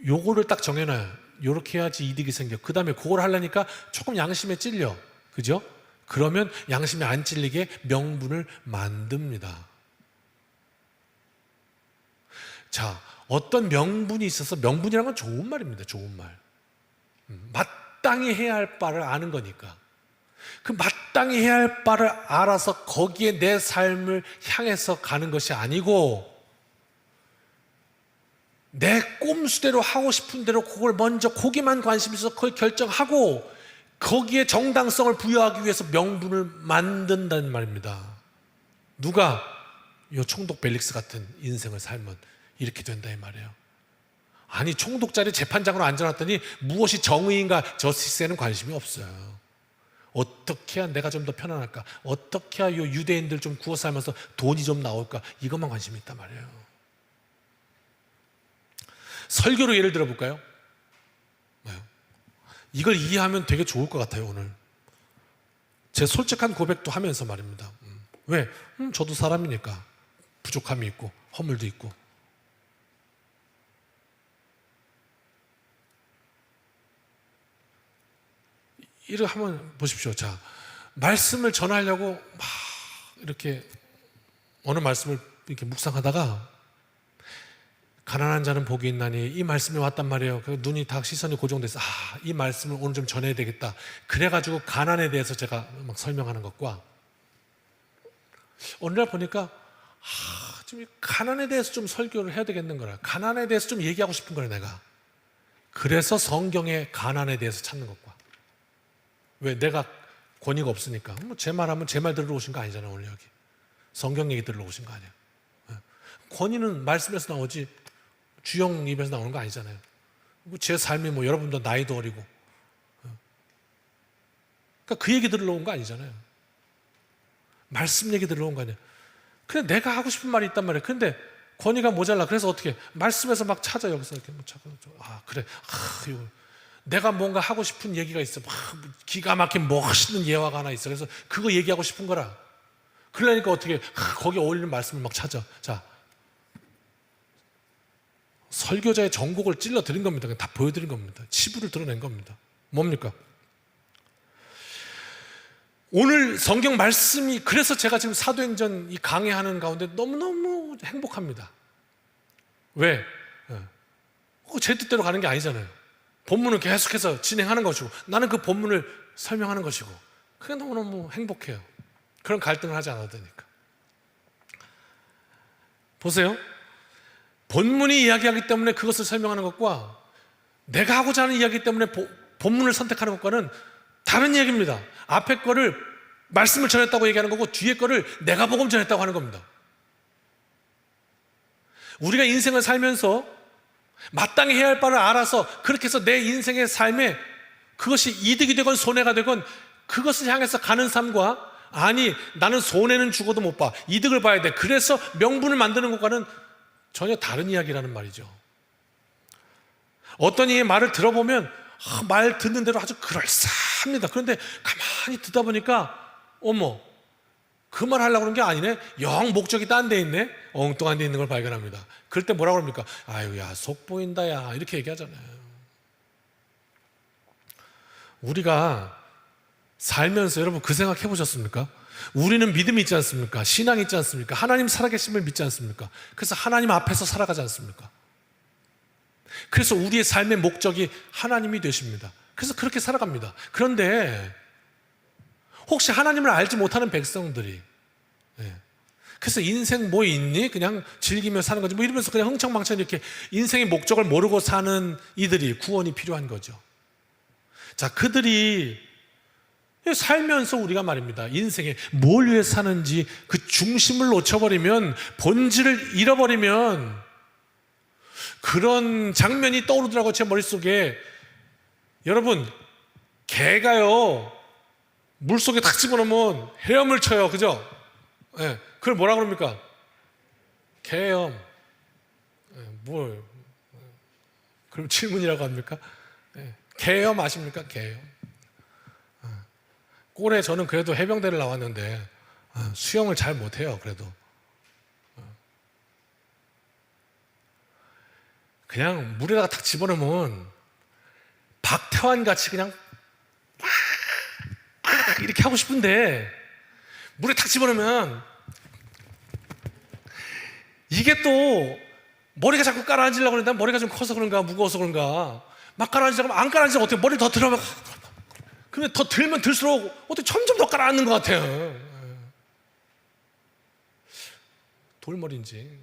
요거를 딱 정해놔요. 요렇게 해야지 이득이 생겨. 그 다음에 그걸 하려니까 조금 양심에 찔려. 그죠? 그러면 양심에 안 찔리게 명분을 만듭니다. 자, 어떤 명분이 있어서, 명분이란 건 좋은 말입니다. 좋은 말. 마땅히 해야 할 바를 아는 거니까. 그 마땅히 해야 할 바를 알아서 거기에 내 삶을 향해서 가는 것이 아니고 내 꼼수대로 하고 싶은 대로 그걸 먼저 거기만 관심 있어서 그걸 결정하고 거기에 정당성을 부여하기 위해서 명분을 만든다는 말입니다. 누가? 이 총독 벨릭스 같은 인생을 살면 이렇게 된다 이 말이에요. 아니, 총독 자리에 재판장으로 앉아놨더니 무엇이 정의인가 저스티스에는 관심이 없어요. 어떻게 해야 내가 좀 더 편안할까? 어떻게 해야 이 유대인들 좀 구워 살면서 돈이 좀 나올까? 이것만 관심이 있단 말이에요. 설교로 예를 들어볼까요? 이걸 이해하면 되게 좋을 것 같아요. 오늘 제 솔직한 고백도 하면서 말입니다. 왜? 저도 사람이니까 부족함이 있고 허물도 있고. 이렇게 한번 보십시오. 자, 말씀을 전하려고 막 이렇게 어느 말씀을 이렇게 묵상하다가 가난한 자는 복이 있나니 이 말씀이 왔단 말이에요. 눈이 다 시선이 고정돼서 이 말씀을 오늘 좀 전해야 되겠다. 그래가지고 가난에 대해서 제가 막 설명하는 것과 어느 날 보니까 지금 가난에 대해서 좀 설교를 해야 되겠는 거라. 가난에 대해서 좀 얘기하고 싶은 거라 내가. 그래서 성경의 가난에 대해서 찾는 것과. 왜? 내가 권위가 없으니까. 제 말하면 제 말 들으러 오신 거 아니잖아요. 오늘 여기 성경 얘기 들으러 오신 거 아니에요. 권위는 말씀에서 나오지 주영 입에서 나오는 거 아니잖아요. 제 삶이 여러분도 나이도 어리고, 그러니까 그 얘기 들으러 온 거 아니잖아요. 말씀 얘기 들으러 온 거 아니에요. 근데 내가 하고 싶은 말이 있단 말이에요. 근데 권위가 모자라. 그래서 어떻게 말씀에서 막 찾아. 여기서 이렇게 뭐 찾아. 그래. 이거 내가 뭔가 하고 싶은 얘기가 있어. 막 기가 막힌 멋있는 예화가 하나 있어. 그래서 그거 얘기하고 싶은 거라. 그러니까 어떻게 거기에 어울리는 말씀을 막 찾아. 자, 설교자의 전곡을 찔러 드린 겁니다. 그냥 다 보여드린 겁니다. 치부를 드러낸 겁니다. 뭡니까? 오늘 성경 말씀이, 그래서 제가 지금 사도행전 이 강의하는 가운데 너무너무 행복합니다. 왜? 제 뜻대로 가는 게 아니잖아요. 본문은 계속해서 진행하는 것이고 나는 그 본문을 설명하는 것이고, 그게 너무너무 행복해요. 그런 갈등을 하지 않아도 되니까. 보세요. 본문이 이야기하기 때문에 그것을 설명하는 것과 내가 하고자 하는 이야기 때문에 본문을 선택하는 것과는 다른 이야기입니다. 앞에 거를 말씀을 전했다고 얘기하는 거고 뒤에 거를 내가 복음 전했다고 하는 겁니다. 우리가 인생을 살면서 마땅히 해야 할 바를 알아서 그렇게 해서 내 인생의 삶에 그것이 이득이 되건 손해가 되건 그것을 향해서 가는 삶과, 아니 나는 손해는 죽어도 못 봐, 이득을 봐야 돼, 그래서 명분을 만드는 것과는 전혀 다른 이야기라는 말이죠. 어떤 이의 말을 들어보면 말 듣는 대로 아주 그럴싸합니다. 그런데 가만히 듣다 보니까 어머, 그 말 하려고 그런 게 아니네, 영 목적이 딴 데 있네, 엉뚱한 데 있는 걸 발견합니다. 그럴 때 뭐라고 합니까? 아유, 야, 속 보인다, 야, 이렇게 얘기하잖아요. 우리가 살면서 여러분 그 생각 해보셨습니까? 우리는 믿음이 있지 않습니까? 신앙이 있지 않습니까? 하나님 살아계심을 믿지 않습니까? 그래서 하나님 앞에서 살아가지 않습니까? 그래서 우리의 삶의 목적이 하나님이 되십니다. 그래서 그렇게 살아갑니다. 그런데 혹시 하나님을 알지 못하는 백성들이, 그래서 인생 뭐 있니? 그냥 즐기며 사는 거지 뭐 이러면서 그냥 흥청망청 이렇게 인생의 목적을 모르고 사는 이들이 구원이 필요한 거죠. 자, 그들이 살면서 우리가 말입니다, 인생에 뭘 위해 사는지 그 중심을 놓쳐버리면, 본질을 잃어버리면 그런 장면이 떠오르더라고요. 제 머릿속에. 여러분, 개가요 물속에 탁 집어넣으면 헤엄을 쳐요. 그죠? 네. 그걸 뭐라 그럽니까? 개헤엄. 네. 뭘? 그럼 질문이라고 합니까? 네. 개헤엄 아십니까? 개헤엄. 꼴에 저는 그래도 해병대를 나왔는데 수영을 잘 못해요. 그래도 그냥 물에다가 탁 집어넣으면 박태환 같이 그냥 이렇게 하고 싶은데, 물에 탁 집어넣으면 이게 또 머리가 자꾸 깔아앉으려고 그러는데, 머리가 좀 커서 그런가 무거워서 그런가 막 깔아앉으려고 하면 안 깔아앉으면 어떻게 머리를 더 들어면, 근데 더 들면 들수록 어떻게 점점 더 깔아앉는 것 같아요. 돌머리인지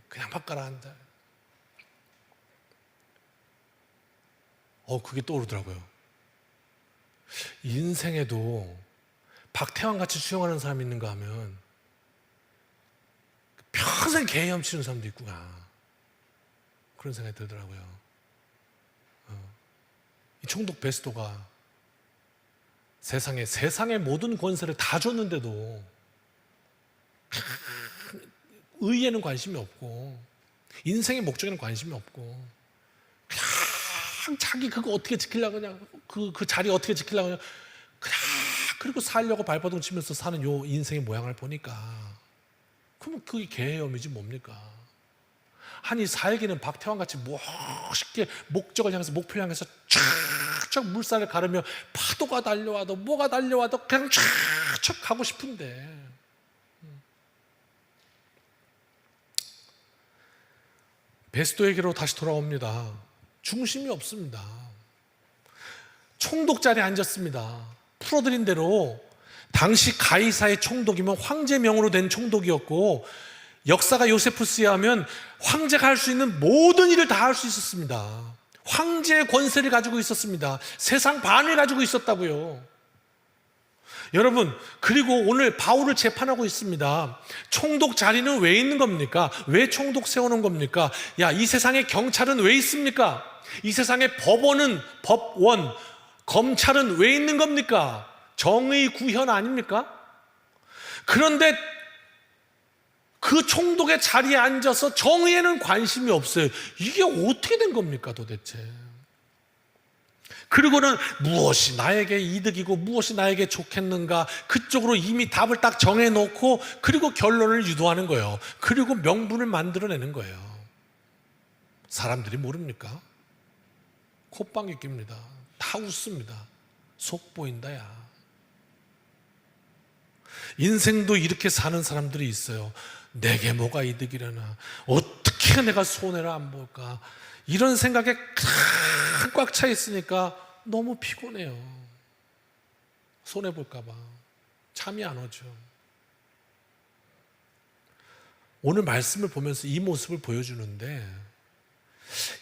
그냥 막 깔아앉아. 그게 떠오르더라고요. 인생에도 박태환 같이 수영하는 사람이 있는가 하면 평생 개 헤엄치는 사람도 있구나, 그런 생각이 들더라고요. 이 총독 베스도가 세상의 모든 권세를 다 줬는데도 의에는 관심이 없고 인생의 목적에는 관심이 없고 그냥 자기 그거 어떻게 지키려고 그냥 그 자리 어떻게 지키려고 그냥 그리고 살려고 발버둥 치면서 사는 요 인생의 모양을 보니까, 그러면 그게 개헤엄이지 뭡니까? 아니 살기는 박태환같이 멋있게 목적을 향해서, 목표를 향해서 쫙쫙 물살을 가르며 파도가 달려와도 뭐가 달려와도 그냥 쫙쫙 가고 싶은데, 베스도에게로 다시 돌아옵니다. 중심이 없습니다. 총독 자리에 앉았습니다. 풀어드린 대로 당시 가이사의 총독이면 황제 명으로 된 총독이었고, 역사가 요세푸스에 하면 황제가 할 수 있는 모든 일을 다 할 수 있었습니다. 황제의 권세를 가지고 있었습니다. 세상 반을 가지고 있었다고요. 여러분, 그리고 오늘 바울을 재판하고 있습니다. 총독 자리는 왜 있는 겁니까? 왜 총독 세우는 겁니까? 야, 이 세상에 경찰은 왜 있습니까? 이 세상에 법원은, 법원, 검찰은 왜 있는 겁니까? 정의 구현 아닙니까? 그런데 그 총독의 자리에 앉아서 정의에는 관심이 없어요. 이게 어떻게 된 겁니까 도대체? 그리고는 무엇이 나에게 이득이고 무엇이 나에게 좋겠는가, 그쪽으로 이미 답을 딱 정해놓고 그리고 결론을 유도하는 거예요. 그리고 명분을 만들어내는 거예요. 사람들이 모릅니까? 콧방귀 낍니다. 다 웃습니다. 속 보인다 야. 인생도 이렇게 사는 사람들이 있어요. 내게 뭐가 이득이려나, 어떻게 내가 손해를 안 볼까, 이런 생각에 꽉 차 있으니까 너무 피곤해요. 손해 볼까 봐 잠이 안 오죠. 오늘 말씀을 보면서 이 모습을 보여주는데,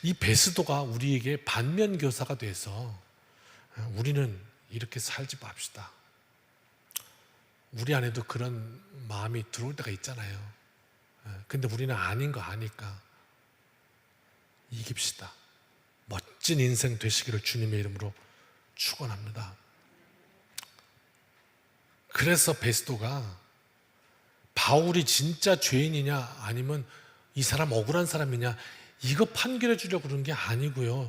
이 베스도가 우리에게 반면 교사가 돼서 우리는 이렇게 살지 맙시다. 우리 안에도 그런 마음이 들어올 때가 있잖아요. 근데 우리는 아닌 거 아니까 이깁시다. 멋진 인생 되시기를 주님의 이름으로 축원합니다. 그래서 베스도가 바울이 진짜 죄인이냐 아니면 이 사람 억울한 사람이냐 이거 판결해 주려고 그런 게 아니고요.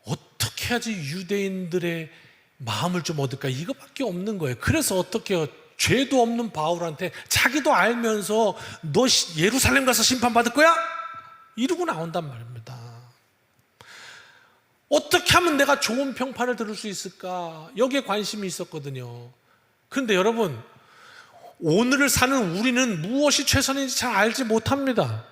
어떻게 해야지 유대인들의 마음을 좀 얻을까, 이거밖에 없는 거예요. 그래서 어떻게 해요? 죄도 없는 바울한테 자기도 알면서 너 예루살렘 가서 심판받을 거야? 이러고 나온단 말입니다. 어떻게 하면 내가 좋은 평판을 들을 수 있을까? 여기에 관심이 있었거든요. 그런데 여러분, 오늘을 사는 우리는 무엇이 최선인지 잘 알지 못합니다.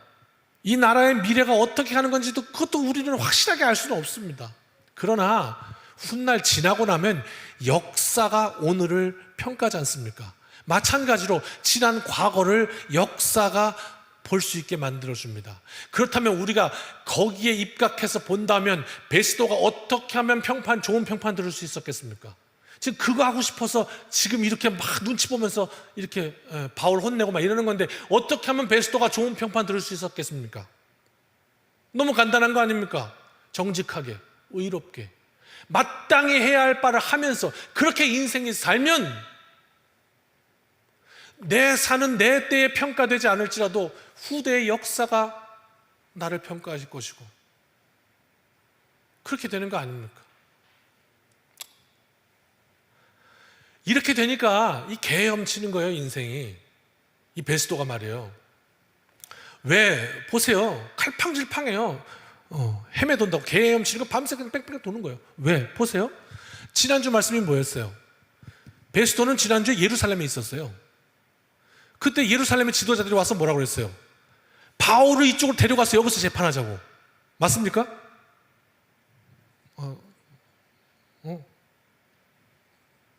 이 나라의 미래가 어떻게 가는 건지도 그것도 우리는 확실하게 알 수는 없습니다. 그러나 훗날 지나고 나면 역사가 오늘을 평가하지 않습니까? 마찬가지로 지난 과거를 역사가 볼 수 있게 만들어줍니다. 그렇다면 우리가 거기에 입각해서 본다면 베스도가 어떻게 하면 좋은 평판 들을 수 있었겠습니까? 지금 그거 하고 싶어서 지금 이렇게 막 눈치 보면서 이렇게 바울 혼내고 막 이러는 건데, 어떻게 하면 베스도가 좋은 평판 들을 수 있었겠습니까? 너무 간단한 거 아닙니까? 정직하게, 의롭게, 마땅히 해야 할 바를 하면서 그렇게 인생이 살면 내 사는 내 때에 평가되지 않을지라도 후대의 역사가 나를 평가하실 것이고, 그렇게 되는 거 아닙니까? 이렇게 되니까 이 개에 훔치는 거예요, 인생이. 이 베스도가 말이에요. 왜? 보세요. 칼팡질팡해요. 헤매돈다고 개에 훔치는 거 밤새 그냥 뺑뺑 도는 거예요. 왜? 보세요. 지난주 말씀이 뭐였어요? 베스도는 지난주에 예루살렘에 있었어요. 그때 예루살렘의 지도자들이 와서 뭐라고 그랬어요? 바울을 이쪽으로 데려가서 여기서 재판하자고. 맞습니까?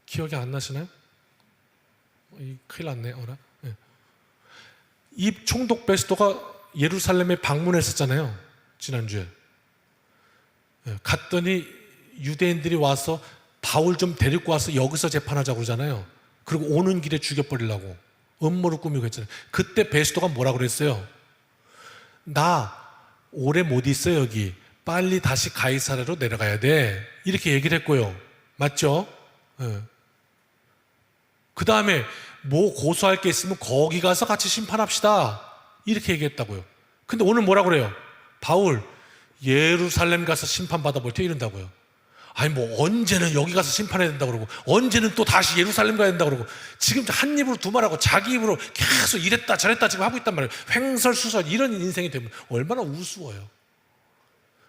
기억이 안 나시나요? 큰일 났네. 네. 이 총독 베스도가 예루살렘에 방문했었잖아요, 지난주에. 갔더니 유대인들이 와서 바울 좀 데리고 와서 여기서 재판하자고 그러잖아요. 그리고 오는 길에 죽여버리려고 음모를 꾸미고 했잖아요. 그때 베스도가 뭐라고 그랬어요? 나 오래 못 있어 여기. 빨리 다시 가이사랴로 내려가야 돼. 이렇게 얘기를 했고요. 맞죠? 그 다음에 뭐 고소할 게 있으면 거기 가서 같이 심판합시다. 이렇게 얘기했다고요. 근데 오늘 뭐라고 그래요? 바울 예루살렘 가서 심판받아볼 테 이런다고요. 아니 뭐 언제는 여기 가서 심판해야 된다고 그러고 언제는 또 다시 예루살렘 가야 된다고 그러고, 지금 한 입으로 두 말하고 자기 입으로 계속 이랬다 저랬다 지금 하고 있단 말이에요. 횡설수설 이런 인생이 되면 얼마나 우스워요.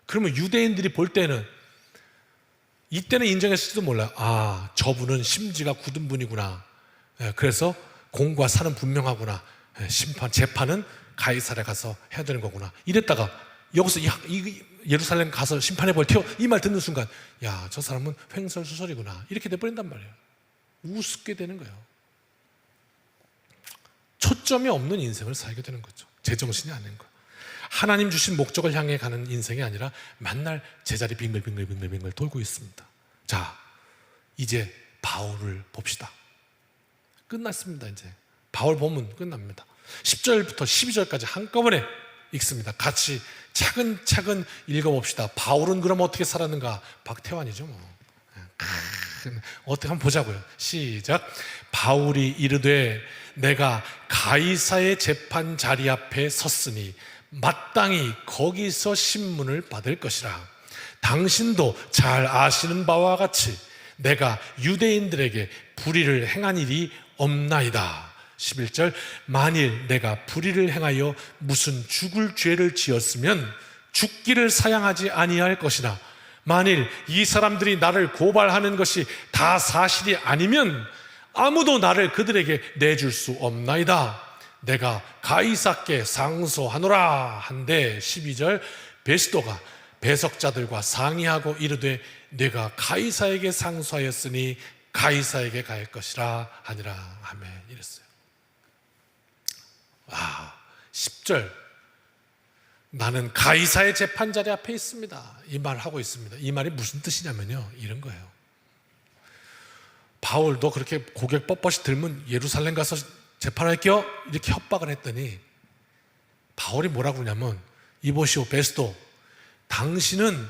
그러면 유대인들이 볼 때는, 이때는 인정했을지도 몰라요. 아, 저분은 심지가 굳은 분이구나. 그래서 공과 사는 분명하구나. 재판은 가이사랴 가서 해야 되는 거구나. 이랬다가 여기서 예루살렘 가서 심판해 볼 테요. 이 말 듣는 순간, 야, 저 사람은 횡설수설이구나. 이렇게 돼버린단 말이에요. 우습게 되는 거예요. 초점이 없는 인생을 살게 되는 거죠. 제정신이 아닌 거. 하나님 주신 목적을 향해 가는 인생이 아니라 맨날 제자리 빙글빙글 돌고 있습니다. 자, 이제 바울을 봅시다. 끝났습니다. 이제 바울 본문 끝납니다. 10절부터 12절까지 한꺼번에 읽습니다. 같이 차근차근 읽어봅시다. 바울은 그럼 어떻게 살았는가? 박태환이죠 뭐. 어떻게 한번 보자고요. 시작. 바울이 이르되 내가 가이사의 재판 자리 앞에 섰으니 마땅히 거기서 신문을 받을 것이라. 당신도 잘 아시는 바와 같이 내가 유대인들에게 불의를 행한 일이 없나이다. 11절. 만일 내가 불의를 행하여 무슨 죽을 죄를 지었으면 죽기를 사양하지 아니할 것이나 만일 이 사람들이 나를 고발하는 것이 다 사실이 아니면 아무도 나를 그들에게 내줄 수 없나이다. 내가 가이사께 상소하노라 한데 12절. 베스도가 배석자들과 상의하고 이르되 내가 가이사에게 상소하였으니 가이사에게 갈 것이라 하니라. 아멘. 이랬어요. 10절. 나는 가이사의 재판자리 앞에 있습니다. 이 말을 하고 있습니다. 이 말이 무슨 뜻이냐면요, 이런 거예요. 바울도 그렇게 고개 뻣뻣이 들면 예루살렘 가서 재판할게요 이렇게 협박을 했더니 바울이 뭐라고 그러냐면, 이보시오 베스도, 당신은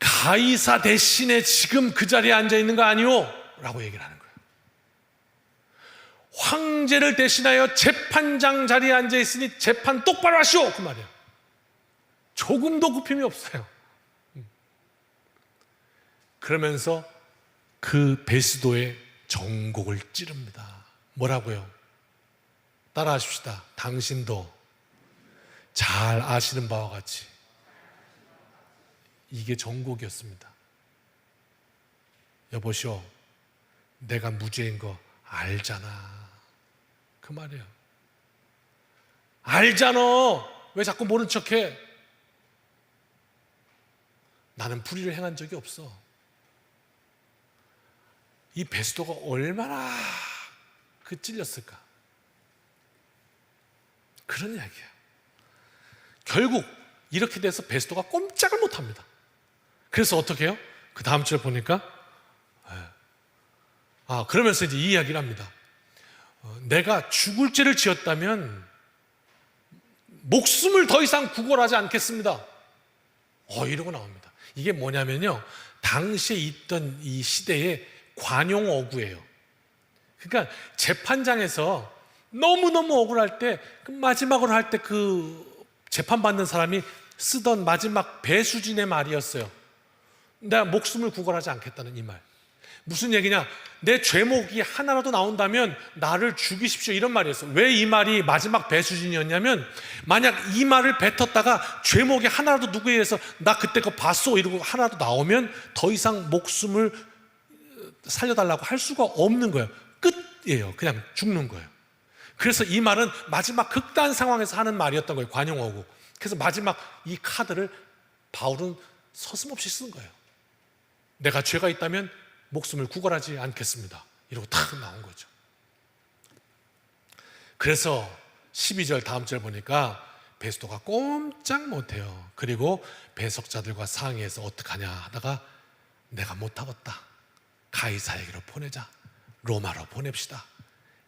가이사 대신에 지금 그 자리에 앉아 있는 거 아니오? 라고 얘기를 하는 거예요. 황제를 대신하여 재판장 자리에 앉아 있으니 재판 똑바로 하시오, 그 말이에요. 조금도 굽힘이 없어요. 그러면서 그 베스도의 정곡을 찌릅니다. 뭐라고요? 따라하십시다. 당신도 잘 아시는 바와 같이. 이게 정곡이었습니다. 여보시오, 내가 무죄인 거 알잖아, 그 말이에요. 알잖아. 왜 자꾸 모른 척해? 나는 불의를 행한 적이 없어. 이 베스도가 얼마나 찔렸을까? 그런 이야기예요. 결국 이렇게 돼서 베스도가 꼼짝을 못합니다. 그래서 어떻게 해요? 그 다음 주에 보니까 그러면서 이제 이 이야기를 합니다. 내가 죽을 죄를 지었다면 목숨을 더 이상 구걸하지 않겠습니다. 이러고 나옵니다. 이게 뭐냐면요, 당시에 있던 이 시대의 관용어구예요. 그러니까 재판장에서 너무너무 억울할 때, 마지막으로 할 때 그 재판받는 사람이 쓰던 마지막 배수진의 말이었어요. 내가 목숨을 구걸하지 않겠다는 이 말. 무슨 얘기냐? 내 죄목이 하나라도 나온다면 나를 죽이십시오, 이런 말이었어요. 왜 이 말이 마지막 배수진이었냐면, 만약 이 말을 뱉었다가 죄목이 하나라도 누구에 의해서 나 그때 그거 봤어 이러고 하나라도 나오면 더 이상 목숨을 살려달라고 할 수가 없는 거예요. 끝이에요. 그냥 죽는 거예요. 그래서 이 말은 마지막 극단 상황에서 하는 말이었던 거예요. 관용어구. 그래서 마지막 이 카드를 바울은 서슴없이 쓴 거예요. 내가 죄가 있다면 목숨을 구걸하지 않겠습니다, 이러고 탁 나온 거죠. 그래서 12절 다음 절 보니까 베스도가 꼼짝 못해요. 그리고 배석자들과 상의해서 어떡하냐 하다가 내가 못하겠다, 가이사에게로 보내자, 로마로 보냅시다.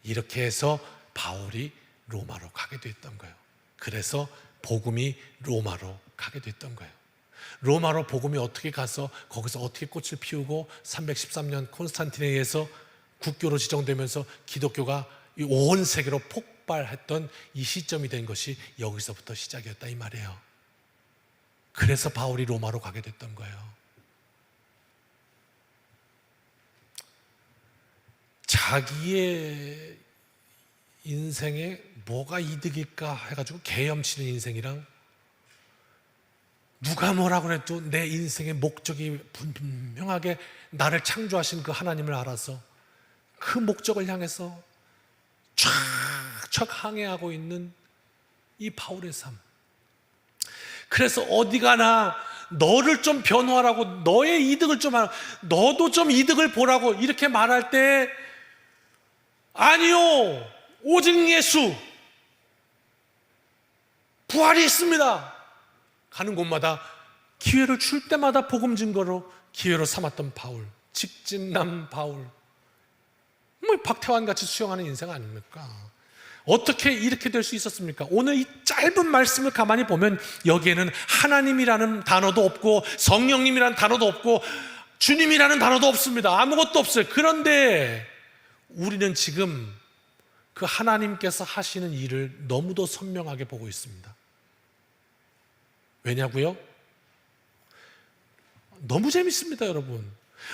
이렇게 해서 바울이 로마로 가게 됐던 거예요. 그래서 복음이 로마로 가게 됐던 거예요. 로마로 복음이 어떻게 가서 거기서 어떻게 꽃을 피우고 313년 콘스탄틴에 의해서 국교로 지정되면서 기독교가 온 세계로 폭발했던 이 시점이 된 것이 여기서부터 시작이었다, 이 말이에요. 그래서 바울이 로마로 가게 됐던 거예요. 자기의 인생에 뭐가 이득일까 해가지고 개염치는 인생이랑, 누가 뭐라고 해도 내 인생의 목적이 분명하게 나를 창조하신 그 하나님을 알아서 그 목적을 향해서 촥촥 항해하고 있는 이 바울의 삶. 그래서 어디 가나 너를 좀 변호하라고, 너의 이득을 좀 하라고, 너도 좀 이득을 보라고 이렇게 말할 때, 아니요, 오직 예수, 부활이 있습니다. 가는 곳마다 기회를 줄 때마다 복음 증거로 기회로 삼았던 바울, 직진남 바울, 박태환 같이 수영하는 인생 아닙니까? 어떻게 이렇게 될 수 있었습니까? 오늘 이 짧은 말씀을 가만히 보면 여기에는 하나님이라는 단어도 없고 성령님이라는 단어도 없고 주님이라는 단어도 없습니다. 아무것도 없어요. 그런데 우리는 지금 그 하나님께서 하시는 일을 너무도 선명하게 보고 있습니다. 왜냐고요? 너무 재밌습니다, 여러분.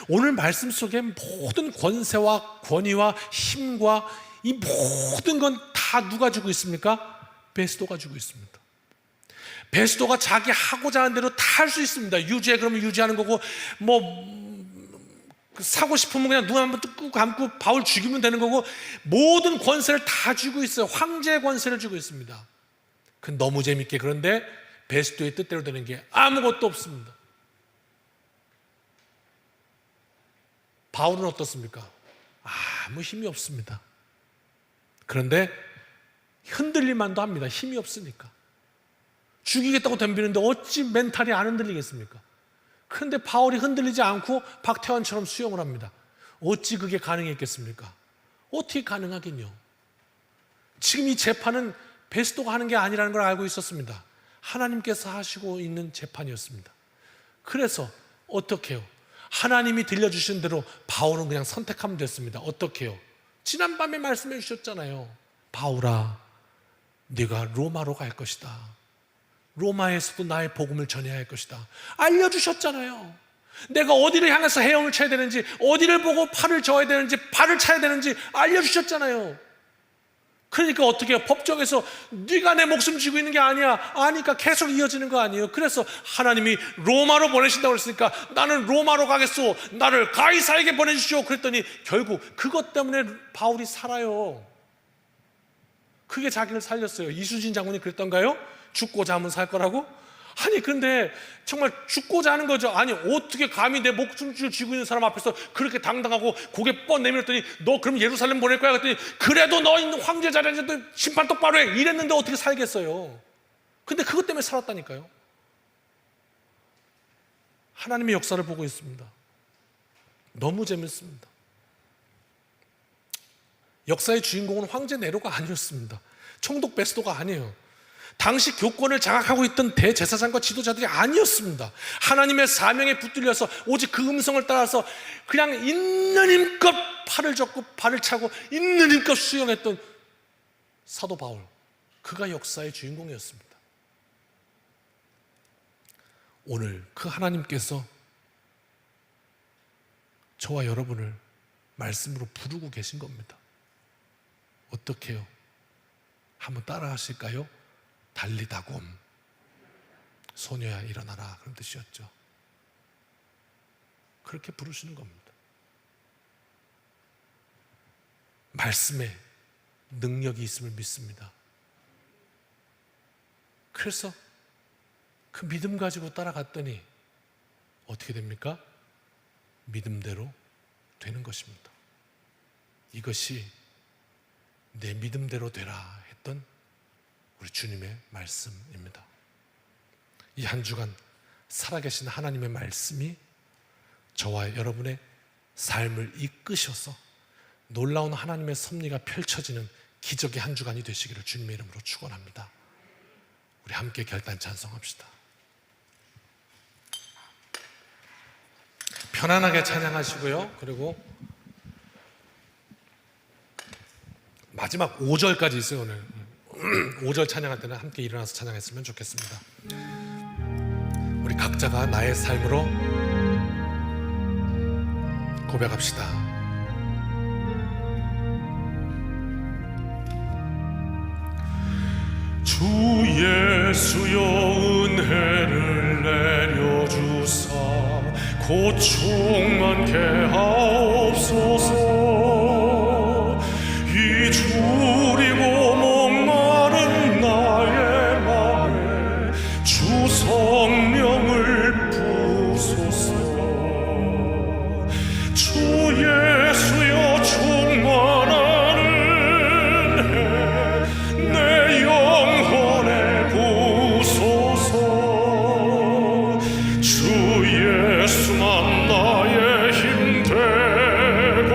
오늘 말씀 속에 모든 권세와 권위와 힘과 이 모든 건 다 누가 주고 있습니까? 베스도가 주고 있습니다. 베스도가 자기 하고자 하는 대로 다 할 수 있습니다. 유지해 그러면 유지하는 거고, 사고 싶으면 그냥 눈 한번 뜨고 감고 바울 죽이면 되는 거고, 모든 권세를 다 주고 있어요. 황제의 권세를 주고 있습니다. 그 너무 재밌게, 그런데 베스도의 뜻대로 되는 게 아무것도 없습니다. 바울은 어떻습니까? 아무 힘이 없습니다. 그런데 흔들릴만도 합니다. 힘이 없으니까. 죽이겠다고 덤비는데 어찌 멘탈이 안 흔들리겠습니까? 그런데 바울이 흔들리지 않고 박태환처럼 수영을 합니다. 어찌 그게 가능했겠습니까? 어떻게 가능하긴요? 지금 이 재판은 베스도가 하는 게 아니라는 걸 알고 있었습니다. 하나님께서 하시고 있는 재판이었습니다. 그래서 어떻게 해요? 하나님이 들려주신 대로 바울은 그냥 선택하면 됐습니다. 어떻게 해요? 지난밤에 말씀해 주셨잖아요. 바울아, 네가 로마로 갈 것이다. 로마에서도 나의 복음을 전해야 할 것이다. 알려주셨잖아요. 내가 어디를 향해서 헤엄을 쳐야 되는지, 어디를 보고 팔을 저어야 되는지, 발을 차야 되는지 알려주셨잖아요. 그러니까 어떻게 해요? 법정에서 네가 내 목숨 쥐고 있는 게 아니야. 아니까 계속 이어지는 거 아니에요. 그래서 하나님이 로마로 보내신다고 그랬으니까 나는 로마로 가겠소. 나를 가이사에게 보내주시오. 그랬더니 결국 그것 때문에 바울이 살아요. 그게 자기를 살렸어요. 이수진 장군이 그랬던가요? 죽고자 하면 살 거라고? 아니 근데 정말 죽고자 하는 거죠. 아니 어떻게 감히 내 목숨줄 쥐고 있는 사람 앞에서 그렇게 당당하고 고개 뻗 내밀었더니 너 그럼 예루살렘 보낼 거야? 그랬더니 그래도 너 있는 황제 자리에 심판 똑바로 해 이랬는데 어떻게 살겠어요? 근데 그것 때문에 살았다니까요. 하나님의 역사를 보고 있습니다. 너무 재밌습니다. 역사의 주인공은 황제 네로가 아니었습니다. 총독 베스도가 아니에요. 당시 교권을 장악하고 있던 대제사장과 지도자들이 아니었습니다. 하나님의 사명에 붙들려서 오직 그 음성을 따라서 그냥 있는 힘껏 팔을 젓고 발을 차고 있는 힘껏 수영했던 사도 바울, 그가 역사의 주인공이었습니다. 오늘 그 하나님께서 저와 여러분을 말씀으로 부르고 계신 겁니다. 어떻게 해요? 한번 따라 하실까요? 달리다곰, 소녀야 일어나라, 그런 뜻이었죠. 그렇게 부르시는 겁니다. 말씀에 능력이 있음을 믿습니다. 그래서 그 믿음 가지고 따라갔더니 어떻게 됩니까? 믿음대로 되는 것입니다. 이것이 내 믿음대로 되라 했던 우리 주님의 말씀입니다. 이 한 주간 살아계신 하나님의 말씀이 저와 여러분의 삶을 이끄셔서 놀라운 하나님의 섭리가 펼쳐지는 기적의 한 주간이 되시기를 주님의 이름으로 축원합니다. 우리 함께 결단 찬송합시다. 편안하게 찬양하시고요. 그리고 마지막 5절까지 있어요. 오늘 5절 찬양할 때는 함께 일어나서 찬양했으면 좋겠습니다. 우리 각자가 나의 삶으로 고백합시다. 주 예수여 은혜를 내려주사 고충만케 하옵소서. 이 주리고 목마른 나의 맘에 주 성령을 부소서. 주 예수여 충만한 은혜 내 영혼에 부소서. 주 예수만 나의 힘 되고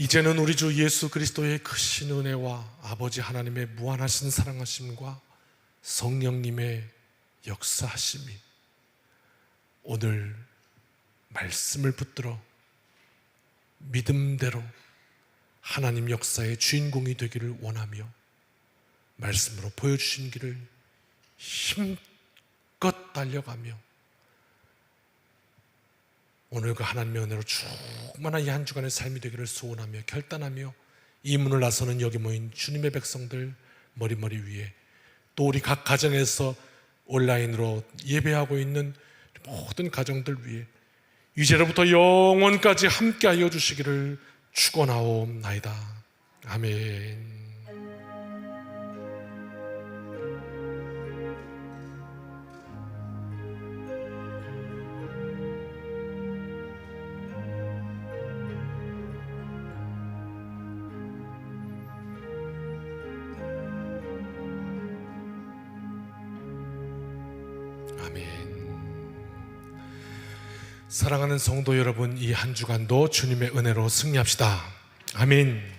이제는 우리 주 예수 그리스도의 크신 은혜와 아버지 하나님의 무한하신 사랑하심과 성령님의 역사하심이 오늘 말씀을 붙들어 믿음대로 하나님 역사의 주인공이 되기를 원하며 말씀으로 보여주신 길을 힘껏 달려가며 오늘과 하나님의 은혜로 충만한 이 한 주간의 삶이 되기를 소원하며 결단하며 이 문을 나서는 여기 모인 주님의 백성들 머리머리 위에 또 우리 각 가정에서 온라인으로 예배하고 있는 모든 가정들 위에 이제로부터 영원까지 함께하여 주시기를 축원하옵나이다. 아멘. 아멘. 사랑하는 성도 여러분, 이 한 주간도 주님의 은혜로 승리합시다. 아멘.